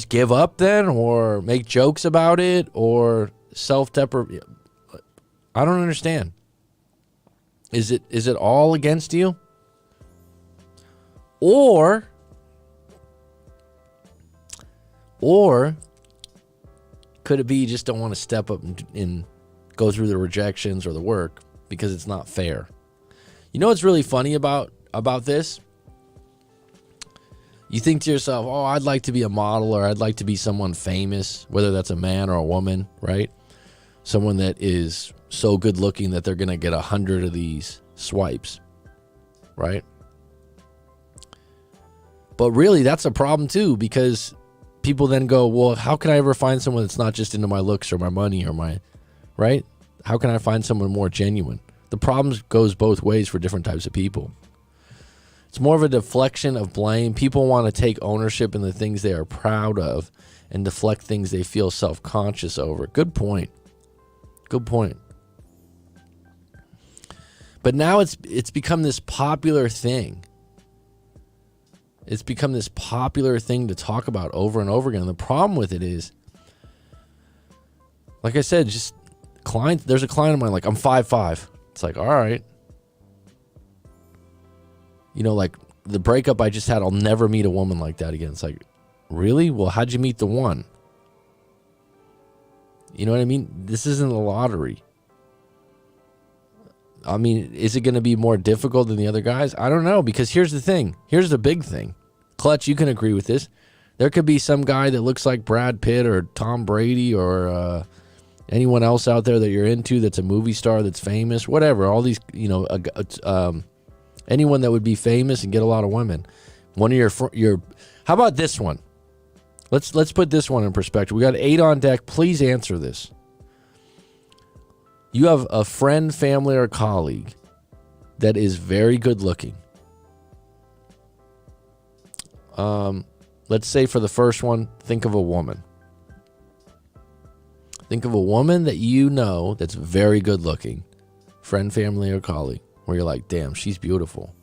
give up then, or make jokes about it, or self-deprecate? I don't understand. Is it all against you? Or could it be you just don't want to step up and go through the rejections or the work because it's not fair? You know what's really funny about this? You think to yourself, oh, I'd like to be a model, or I'd like to be someone famous, whether that's a man or a woman, right? Someone that is so good looking that they're going to get 100 of these swipes, right? But really, that's a problem too, because people then go, well, how can I ever find someone that's not just into my looks or my money or my, right? How can I find someone more genuine? The problem goes both ways for different types of people. It's more of a deflection of blame. People want to take ownership in the things they are proud of and deflect things they feel self-conscious over. Good point. Good point. But now it's become this popular thing. It's become this popular thing to talk about over and over again. And the problem with it is, like I said, just clients. There's a client of mine, like, I'm 5'5". It's like, all right. You know, like the breakup I just had, I'll never meet a woman like that again. It's like, really? Well, how'd you meet the one? You know what I mean? This isn't a lottery. I mean, is it going to be more difficult than the other guys? I don't know, because here's the thing. Here's the big thing. Clutch, you can agree with this. There could be some guy that looks like Brad Pitt or Tom Brady or anyone else out there that you're into that's a movie star that's famous, whatever. All these, you know, anyone that would be famous and get a lot of women. One of your how about this one? Let's put this one in perspective. We got 8 on deck. Please answer this. You have a friend, family, or colleague that is very good looking. Let's say for the first one, think of a woman. Think of a woman that you know that's very good looking. Friend, family, or colleague. Where you're like, damn, she's beautiful.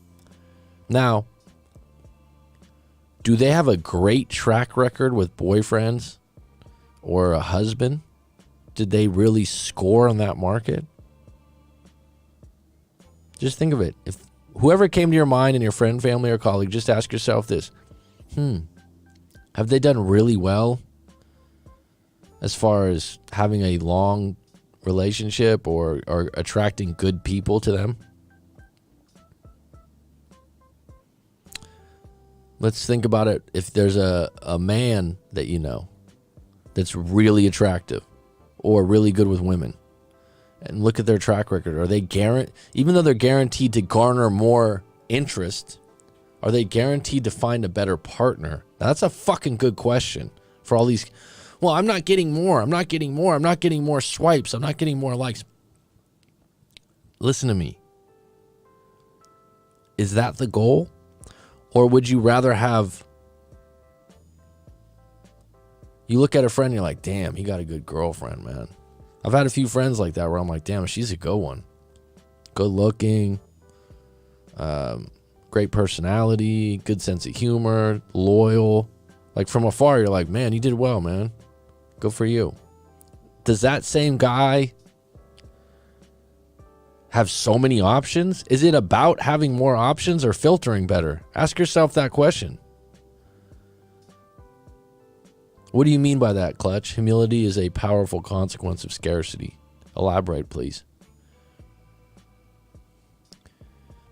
Now, do they have a great track record with boyfriends or a husband? Did they really score on that market? Just think of it. If whoever came to your mind in your friend, family, or colleague, just ask yourself this. Have they done really well as far as having a long relationship or attracting good people to them? Let's think about it. If there's a man that you know that's really attractive or really good with women, and look at their track record, are they even though they're guaranteed to garner more interest, are they guaranteed to find a better partner? Now, that's a fucking good question for all these. Well, I'm not getting more. I'm not getting more. I'm not getting more swipes. I'm not getting more likes. Listen to me. Is that the goal? Or would you rather have, you look at a friend and you're like, damn, he got a good girlfriend, man. I've had a few friends like that where I'm like, damn, she's a good one. Good looking, great personality, good sense of humor, loyal. Like from afar, you're like, man, you did well, man. Good for you. Does that same guy have so many options? Is it about having more options or filtering better? Ask yourself that question. What do you mean by that, Clutch? Humility is a powerful consequence of scarcity. Elaborate, please.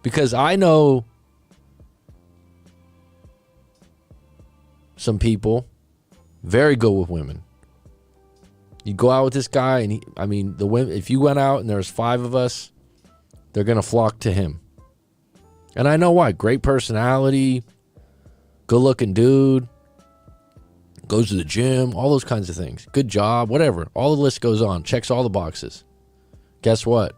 Because I know some people very good with women. You go out with this guy and the women, if you went out and there's 5 of us, they're going to flock to him. And I know why. Great personality, good looking dude, goes to the gym, all those kinds of things. Good job, whatever. All the list goes on. Checks all the boxes. Guess what?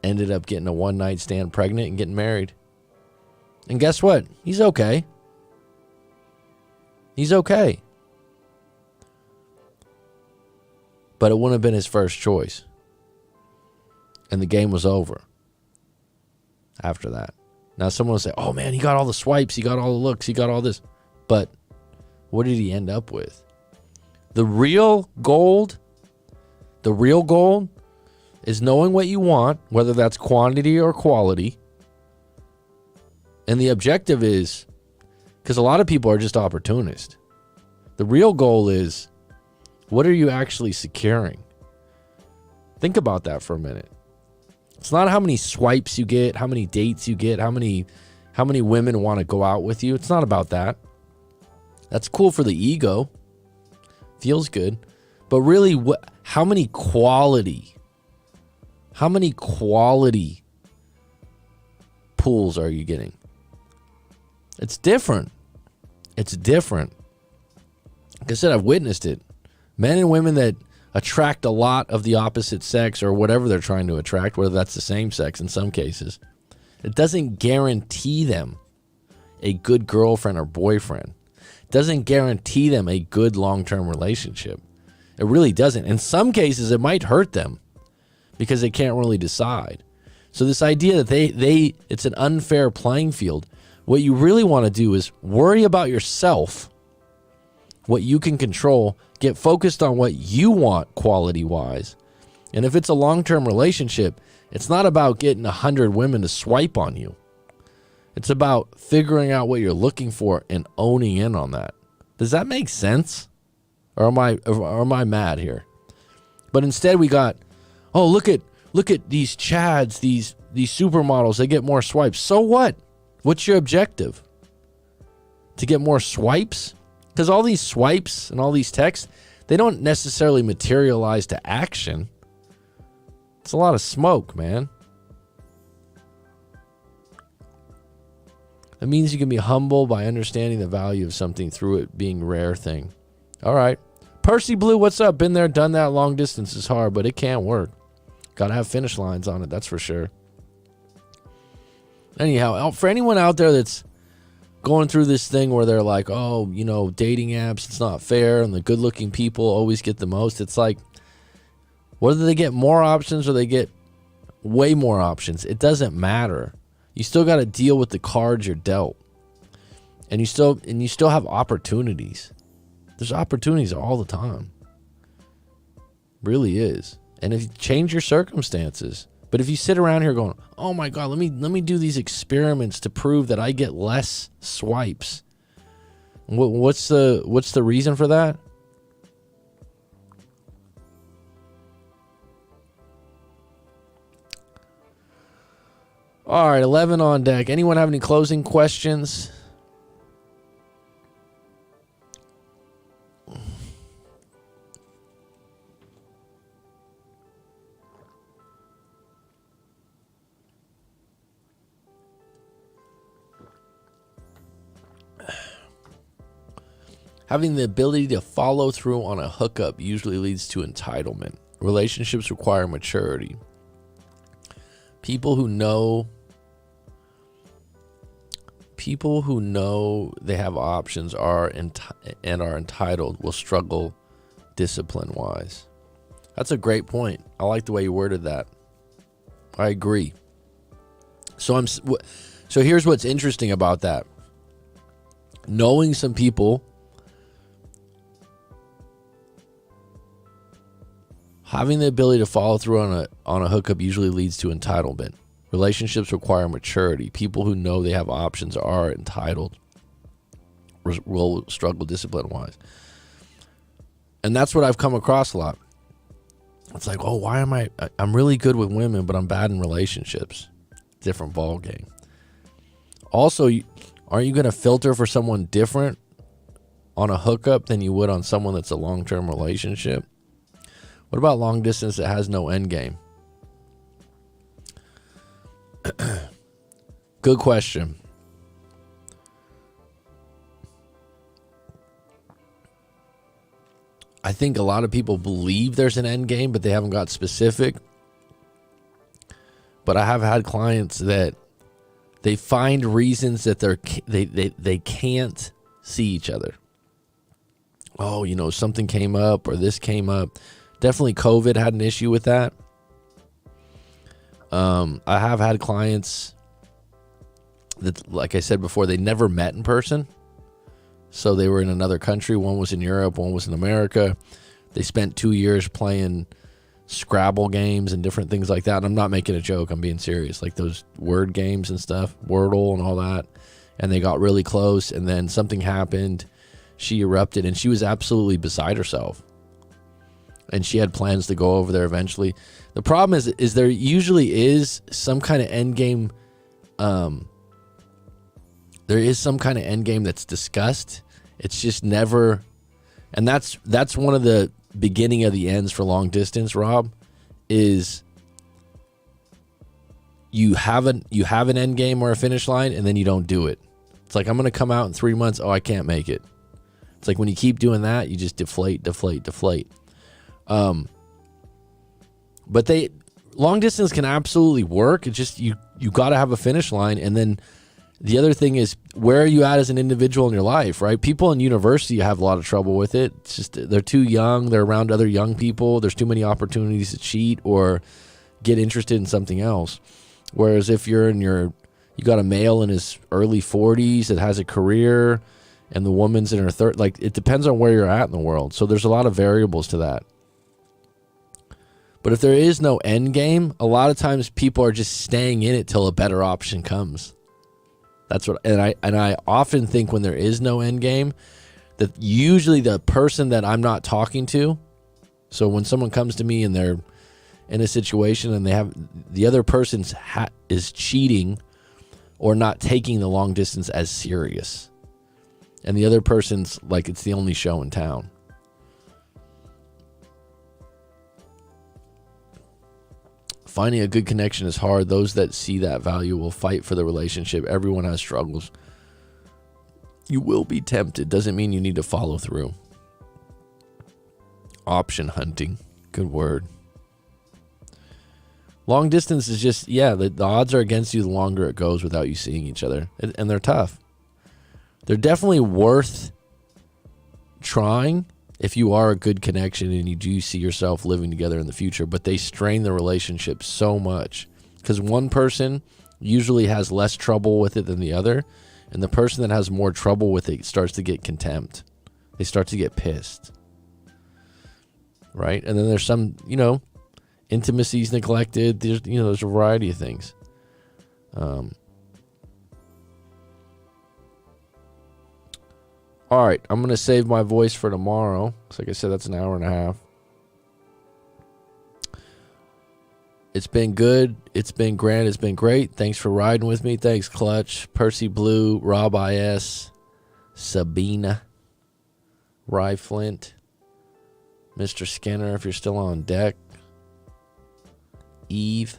Ended up getting a one-night stand pregnant and getting married. And guess what? He's okay. He's okay. But it wouldn't have been his first choice. And the game was over after that. Now someone will say, oh man, he got all the swipes, he got all the looks, he got all this. But what did he end up with? The real goal is knowing what you want, whether that's quantity or quality. And the objective is, because a lot of people are just opportunists. The real goal is, what are you actually securing? Think about that for a minute. It's not how many swipes you get, how many dates you get, how many women want to go out with you. It's not about that. That's cool for the ego. Feels good. But really, how many quality pools are you getting? It's different. It's different. Like I said, I've witnessed it. Men and women that attract a lot of the opposite sex or whatever they're trying to attract, whether that's the same sex in some cases, it doesn't guarantee them a good girlfriend or boyfriend. It doesn't guarantee them a good long-term relationship. It really doesn't. In some cases, it might hurt them because they can't really decide. So this idea that it's an unfair playing field, what you really want to do is worry about yourself, what you can control, get focused on what you want quality-wise. And if it's a long-term relationship, it's not about getting 100 women to swipe on you. It's about figuring out what you're looking for and owning in on that. Does that make sense? Or am I mad here? But instead we got, oh, look at these chads, these supermodels, they get more swipes. So what? What's your objective? To get more swipes? Because all these swipes and all these texts, they don't necessarily materialize to action. It's a lot of smoke, man. It means you can be humble by understanding the value of something through it being a rare thing. All right. Percy Blue, what's up? Been there, done that. Long distance is hard, but it can work. Got to have finish lines on it, that's for sure. Anyhow, for anyone out there that's going through this thing where they're like, oh, you know, dating apps, it's not fair, and the good-looking people always get the most. It's like, whether they get more options or they get way more options, it doesn't matter. You still got to deal with the cards you're dealt. And you still have opportunities. There's opportunities all the time. Really is. And if you change your circumstances, but if you sit around here going, oh my God, let me do these experiments to prove that I get less swipes. What's the reason for that? All right, 11 on deck. Anyone have any closing questions? Having the ability to follow through on a hookup usually leads to entitlement. Relationships require maturity. People who know they have options and are entitled will struggle discipline-wise. That's a great point. I like the way you worded that. I agree. So here's what's interesting about that. Knowing some people, having the ability to follow through on a hookup usually leads to entitlement. Relationships require maturity. People who know they have options are entitled will struggle discipline-wise. And that's what I've come across a lot. It's like, oh, why am I'm really good with women, but I'm bad in relationships. Different ball game. Also, aren't you going to filter for someone different on a hookup than you would on someone that's a long-term relationship? What about long distance that has no end game? Good question. I think a lot of people believe there's an end game, but they haven't got specific. But I have had clients that they find reasons that they can't see each other. Oh, you know, something came up or this came up. Definitely COVID had an issue with that. I have had clients that, like I said before, they never met in person. So they were in another country. One was in Europe, one was in America. They spent 2 years playing Scrabble games and different things like that. And I'm not making a joke. I'm being serious. Like those word games and stuff, Wordle and all that. And they got really close. And then something happened. She erupted and she was absolutely beside herself. And she had plans to go over there eventually. The problem is there usually is some kind of end game. There is some kind of end game that's discussed. It's just never, and that's one of the beginning of the ends for long distance, Rob, is you have an end game or a finish line and then you don't do it. It's like, I'm going to come out in 3 months. Oh, I can't make it. It's like when you keep doing that, you just deflate. But long distance can absolutely work. It's just you got to have a finish line, and then The other thing is, where are you at as an individual in your life, right? People in university have a lot of trouble with it. It's just they're too young. They're around other young people. There's too many opportunities to cheat or get interested in something else. Whereas if you're you got a male in his early 40s that has a career, and the woman's in her third, like, it depends on where you're at in the world. So there's a lot of variables to that. But if there is no end game, a lot of times people are just staying in it till a better option comes. That's what, and I often think when there is no end game, that usually the person that I'm not talking to, so when someone comes to me and they're in a situation and they have the other person's is cheating or not taking the long distance as serious, and the other person's like it's the only show in town. Finding a good connection is hard. Those that see that value will fight for the relationship. Everyone has struggles. You will be tempted. Doesn't mean you need to follow through. Option hunting. Good word. Long distance is just, the odds are against you the longer it goes without you seeing each other. And they're tough. They're definitely worth trying if you are a good connection and you do see yourself living together in the future, but they strain the relationship so much because one person usually has less trouble with it than the other, and the person that has more trouble with it starts to get contempt. They start to get pissed, right? And then there's some, intimacy's neglected. There's a variety of things. All right, I'm going to save my voice for tomorrow. Because like I said, that's an hour and a half. It's been good. It's been grand. It's been great. Thanks for riding with me. Thanks, Clutch, Percy Blue, Rob IS, Sabina, Rye Flint, Mr. Skinner, if you're still on deck, Eve.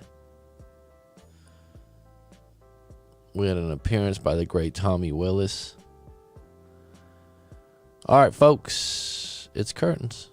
We had an appearance by the great Tommy Willis. All right, folks, it's curtains.